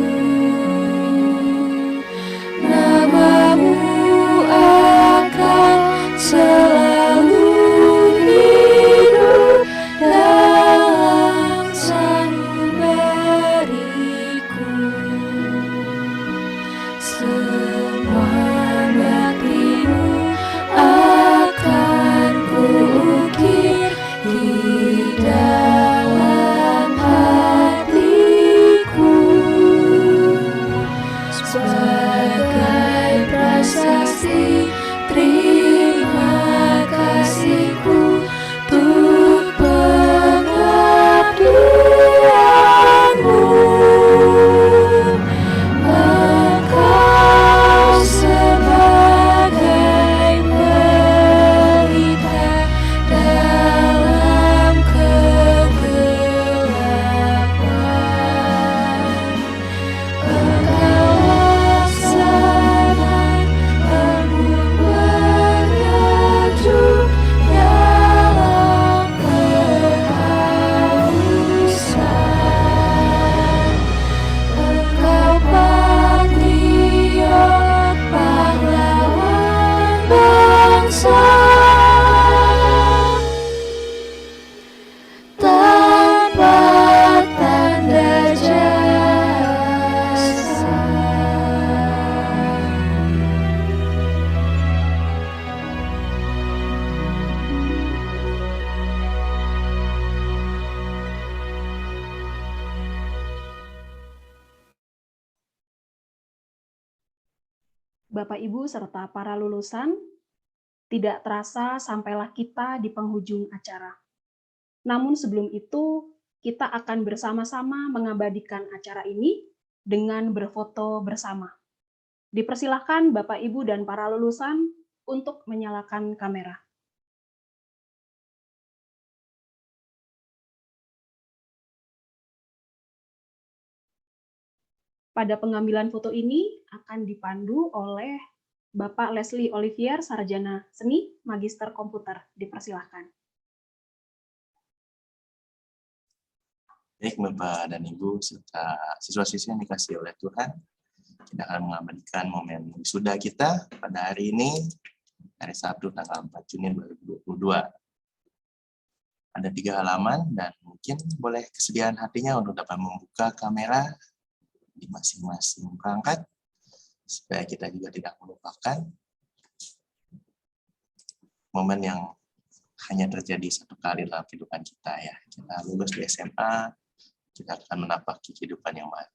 Namamu akan selalu hidup dalam sanubariku. Semua baktimu akan kuukir di dalam hatiku sebagai prasasti terima kasihku untuk pengabdianmu. Engkau sebagai pelita dalam kegelapan. Engkau laksana Bapak, Ibu, serta para lulusan, tidak terasa sampailah kita di penghujung acara. Namun sebelum itu, kita akan bersama-sama mengabadikan acara ini dengan berfoto bersama. Dipersilahkan Bapak, Ibu, dan para lulusan untuk menyalakan kamera. Pada pengambilan foto ini akan dipandu oleh Bapak Leslie Olivier, Sarjana Seni, Magister Komputer. Dipersilahkan. Baik Bapak dan Ibu serta siswa-siswi yang dikasihi oleh Tuhan, kita akan mengabadikan momen wisuda kita pada hari ini, hari Sabtu tanggal 4 Juni 2022. Ada 3 halaman dan mungkin boleh kesediaan hatinya untuk dapat membuka kamera di masing-masing perangkat, supaya kita juga tidak melupakan momen yang hanya terjadi satu kali dalam kehidupan kita ya. Kita lulus di SMA, kita akan menapaki kehidupan yang baru.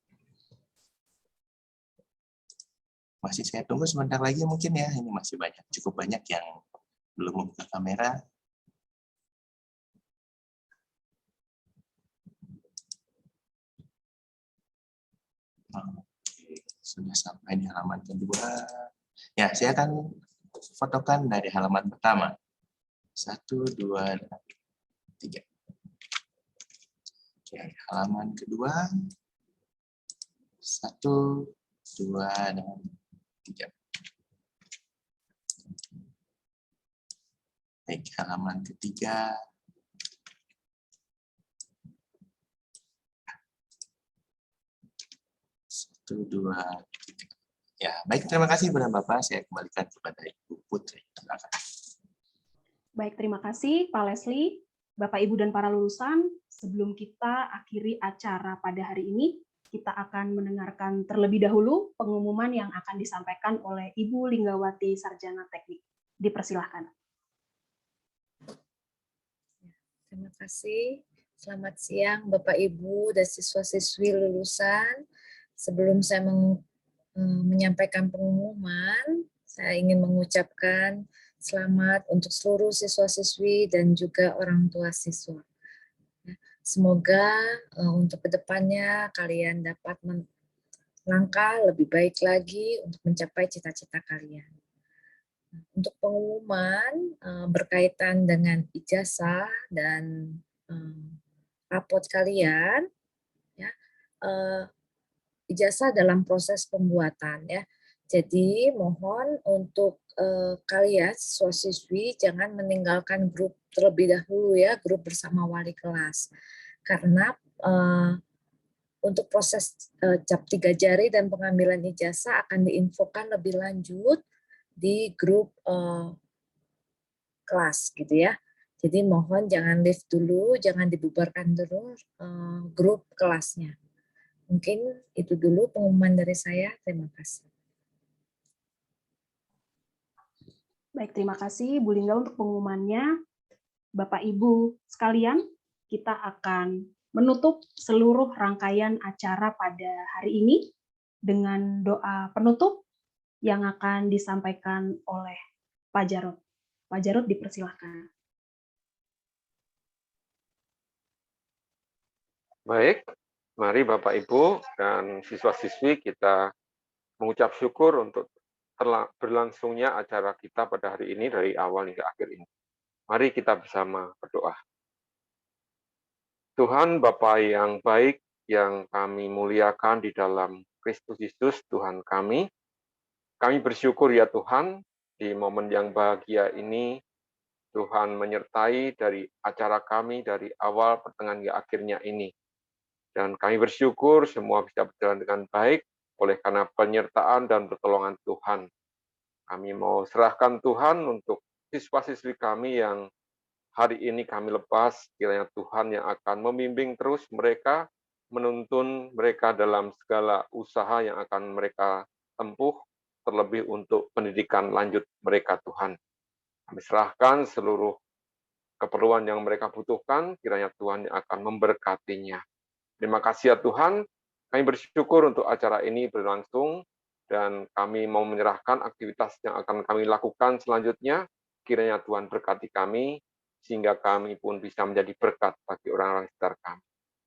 Masih saya tunggu sebentar lagi mungkin ya, ini masih cukup banyak yang belum membuka kamera. Oke, sudah sampai di halaman kedua. Ya, saya akan fotokan dari halaman pertama. 1, 2, 3. Oke, halaman kedua. 1, 2, dan 3. Baik, halaman ketiga. Satu, dua, tiga. Ya, baik, terima kasih kepada Bapak. Saya kembalikan kepada Ibu Putri. Baik, terima kasih Pak Leslie, Bapak, Ibu, dan para lulusan. Sebelum kita akhiri acara pada hari ini, kita akan mendengarkan terlebih dahulu pengumuman yang akan disampaikan oleh Ibu Linggawati, Sarjana Teknik. Dipersilahkan. Terima kasih. Selamat siang Bapak, Ibu, dan siswa-siswi lulusan. Sebelum saya menyampaikan pengumuman, saya ingin mengucapkan selamat untuk seluruh siswa-siswi dan juga orang tua siswa. Semoga untuk kedepannya kalian dapat melangkah lebih baik lagi untuk mencapai cita-cita kalian. Untuk pengumuman berkaitan dengan ijazah dan rapot kalian, ya, ijazah dalam proses pembuatan ya. Jadi mohon untuk kalian siswa-siswi jangan meninggalkan grup terlebih dahulu ya, grup bersama wali kelas. Karena untuk proses cap 3 jari dan pengambilan ijazah akan diinfokan lebih lanjut di grup kelas gitu ya. Jadi mohon jangan leave dulu, jangan dibubarkan dulu grup kelasnya. Mungkin itu dulu pengumuman dari saya. Terima kasih. Baik, terima kasih Bu Lingga untuk pengumumannya. Bapak Ibu sekalian, kita akan menutup seluruh rangkaian acara pada hari ini dengan doa penutup yang akan disampaikan oleh Pak Jarod. Pak Jarod, dipersilahkan. Baik. Mari Bapak Ibu dan siswa-siswi kita mengucap syukur untuk berlangsungnya acara kita pada hari ini dari awal hingga akhir ini. Mari kita bersama berdoa. Tuhan Bapa yang baik, yang kami muliakan di dalam Kristus Yesus Tuhan kami bersyukur ya Tuhan, di momen yang bahagia ini, Tuhan menyertai dari acara kami dari awal, pertengahan hingga akhirnya ini. Dan kami bersyukur semua bisa berjalan dengan baik oleh karena penyertaan dan pertolongan Tuhan. Kami mau serahkan Tuhan untuk siswa-siswi kami yang hari ini kami lepas, kiranya Tuhan yang akan membimbing terus mereka, menuntun mereka dalam segala usaha yang akan mereka tempuh, terlebih untuk pendidikan lanjut mereka Tuhan. Kami serahkan seluruh keperluan yang mereka butuhkan, kiranya Tuhan yang akan memberkatinya. Terima kasih ya Tuhan, kami bersyukur untuk acara ini berlangsung dan kami mau menyerahkan aktivitas yang akan kami lakukan selanjutnya. Kiranya Tuhan berkati kami, sehingga kami pun bisa menjadi berkat bagi orang-orang sekitar kami.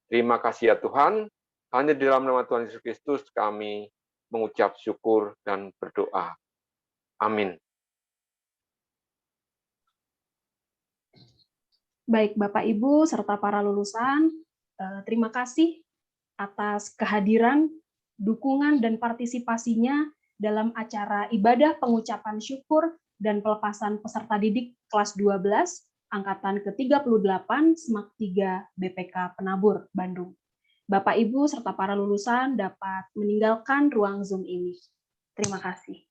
Terima kasih ya Tuhan, hanya di dalam nama Tuhan Yesus Kristus kami mengucap syukur dan berdoa. Amin. Baik Bapak Ibu serta para lulusan, terima kasih atas kehadiran, dukungan, dan partisipasinya dalam acara ibadah pengucapan syukur dan pelepasan peserta didik kelas 12 angkatan ke-38 SMAK 3 BPK Penabur, Bandung. Bapak, Ibu, serta para lulusan dapat meninggalkan ruang Zoom ini. Terima kasih.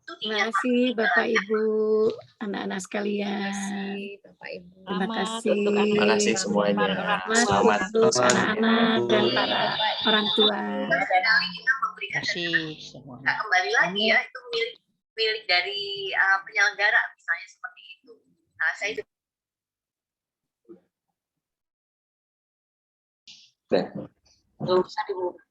Terima kasih Bapak Ibu, anak-anak sekalian. Bapak Ibu. Terima kasih. Terima kasih semuanya. Selamat untuk Selamat. anak-anak dan para orang tua. Kita memberikan kembali lagi ya, itu milik dari penyelenggara misalnya seperti itu. Nah, saya Oke. nggak usah dibuka.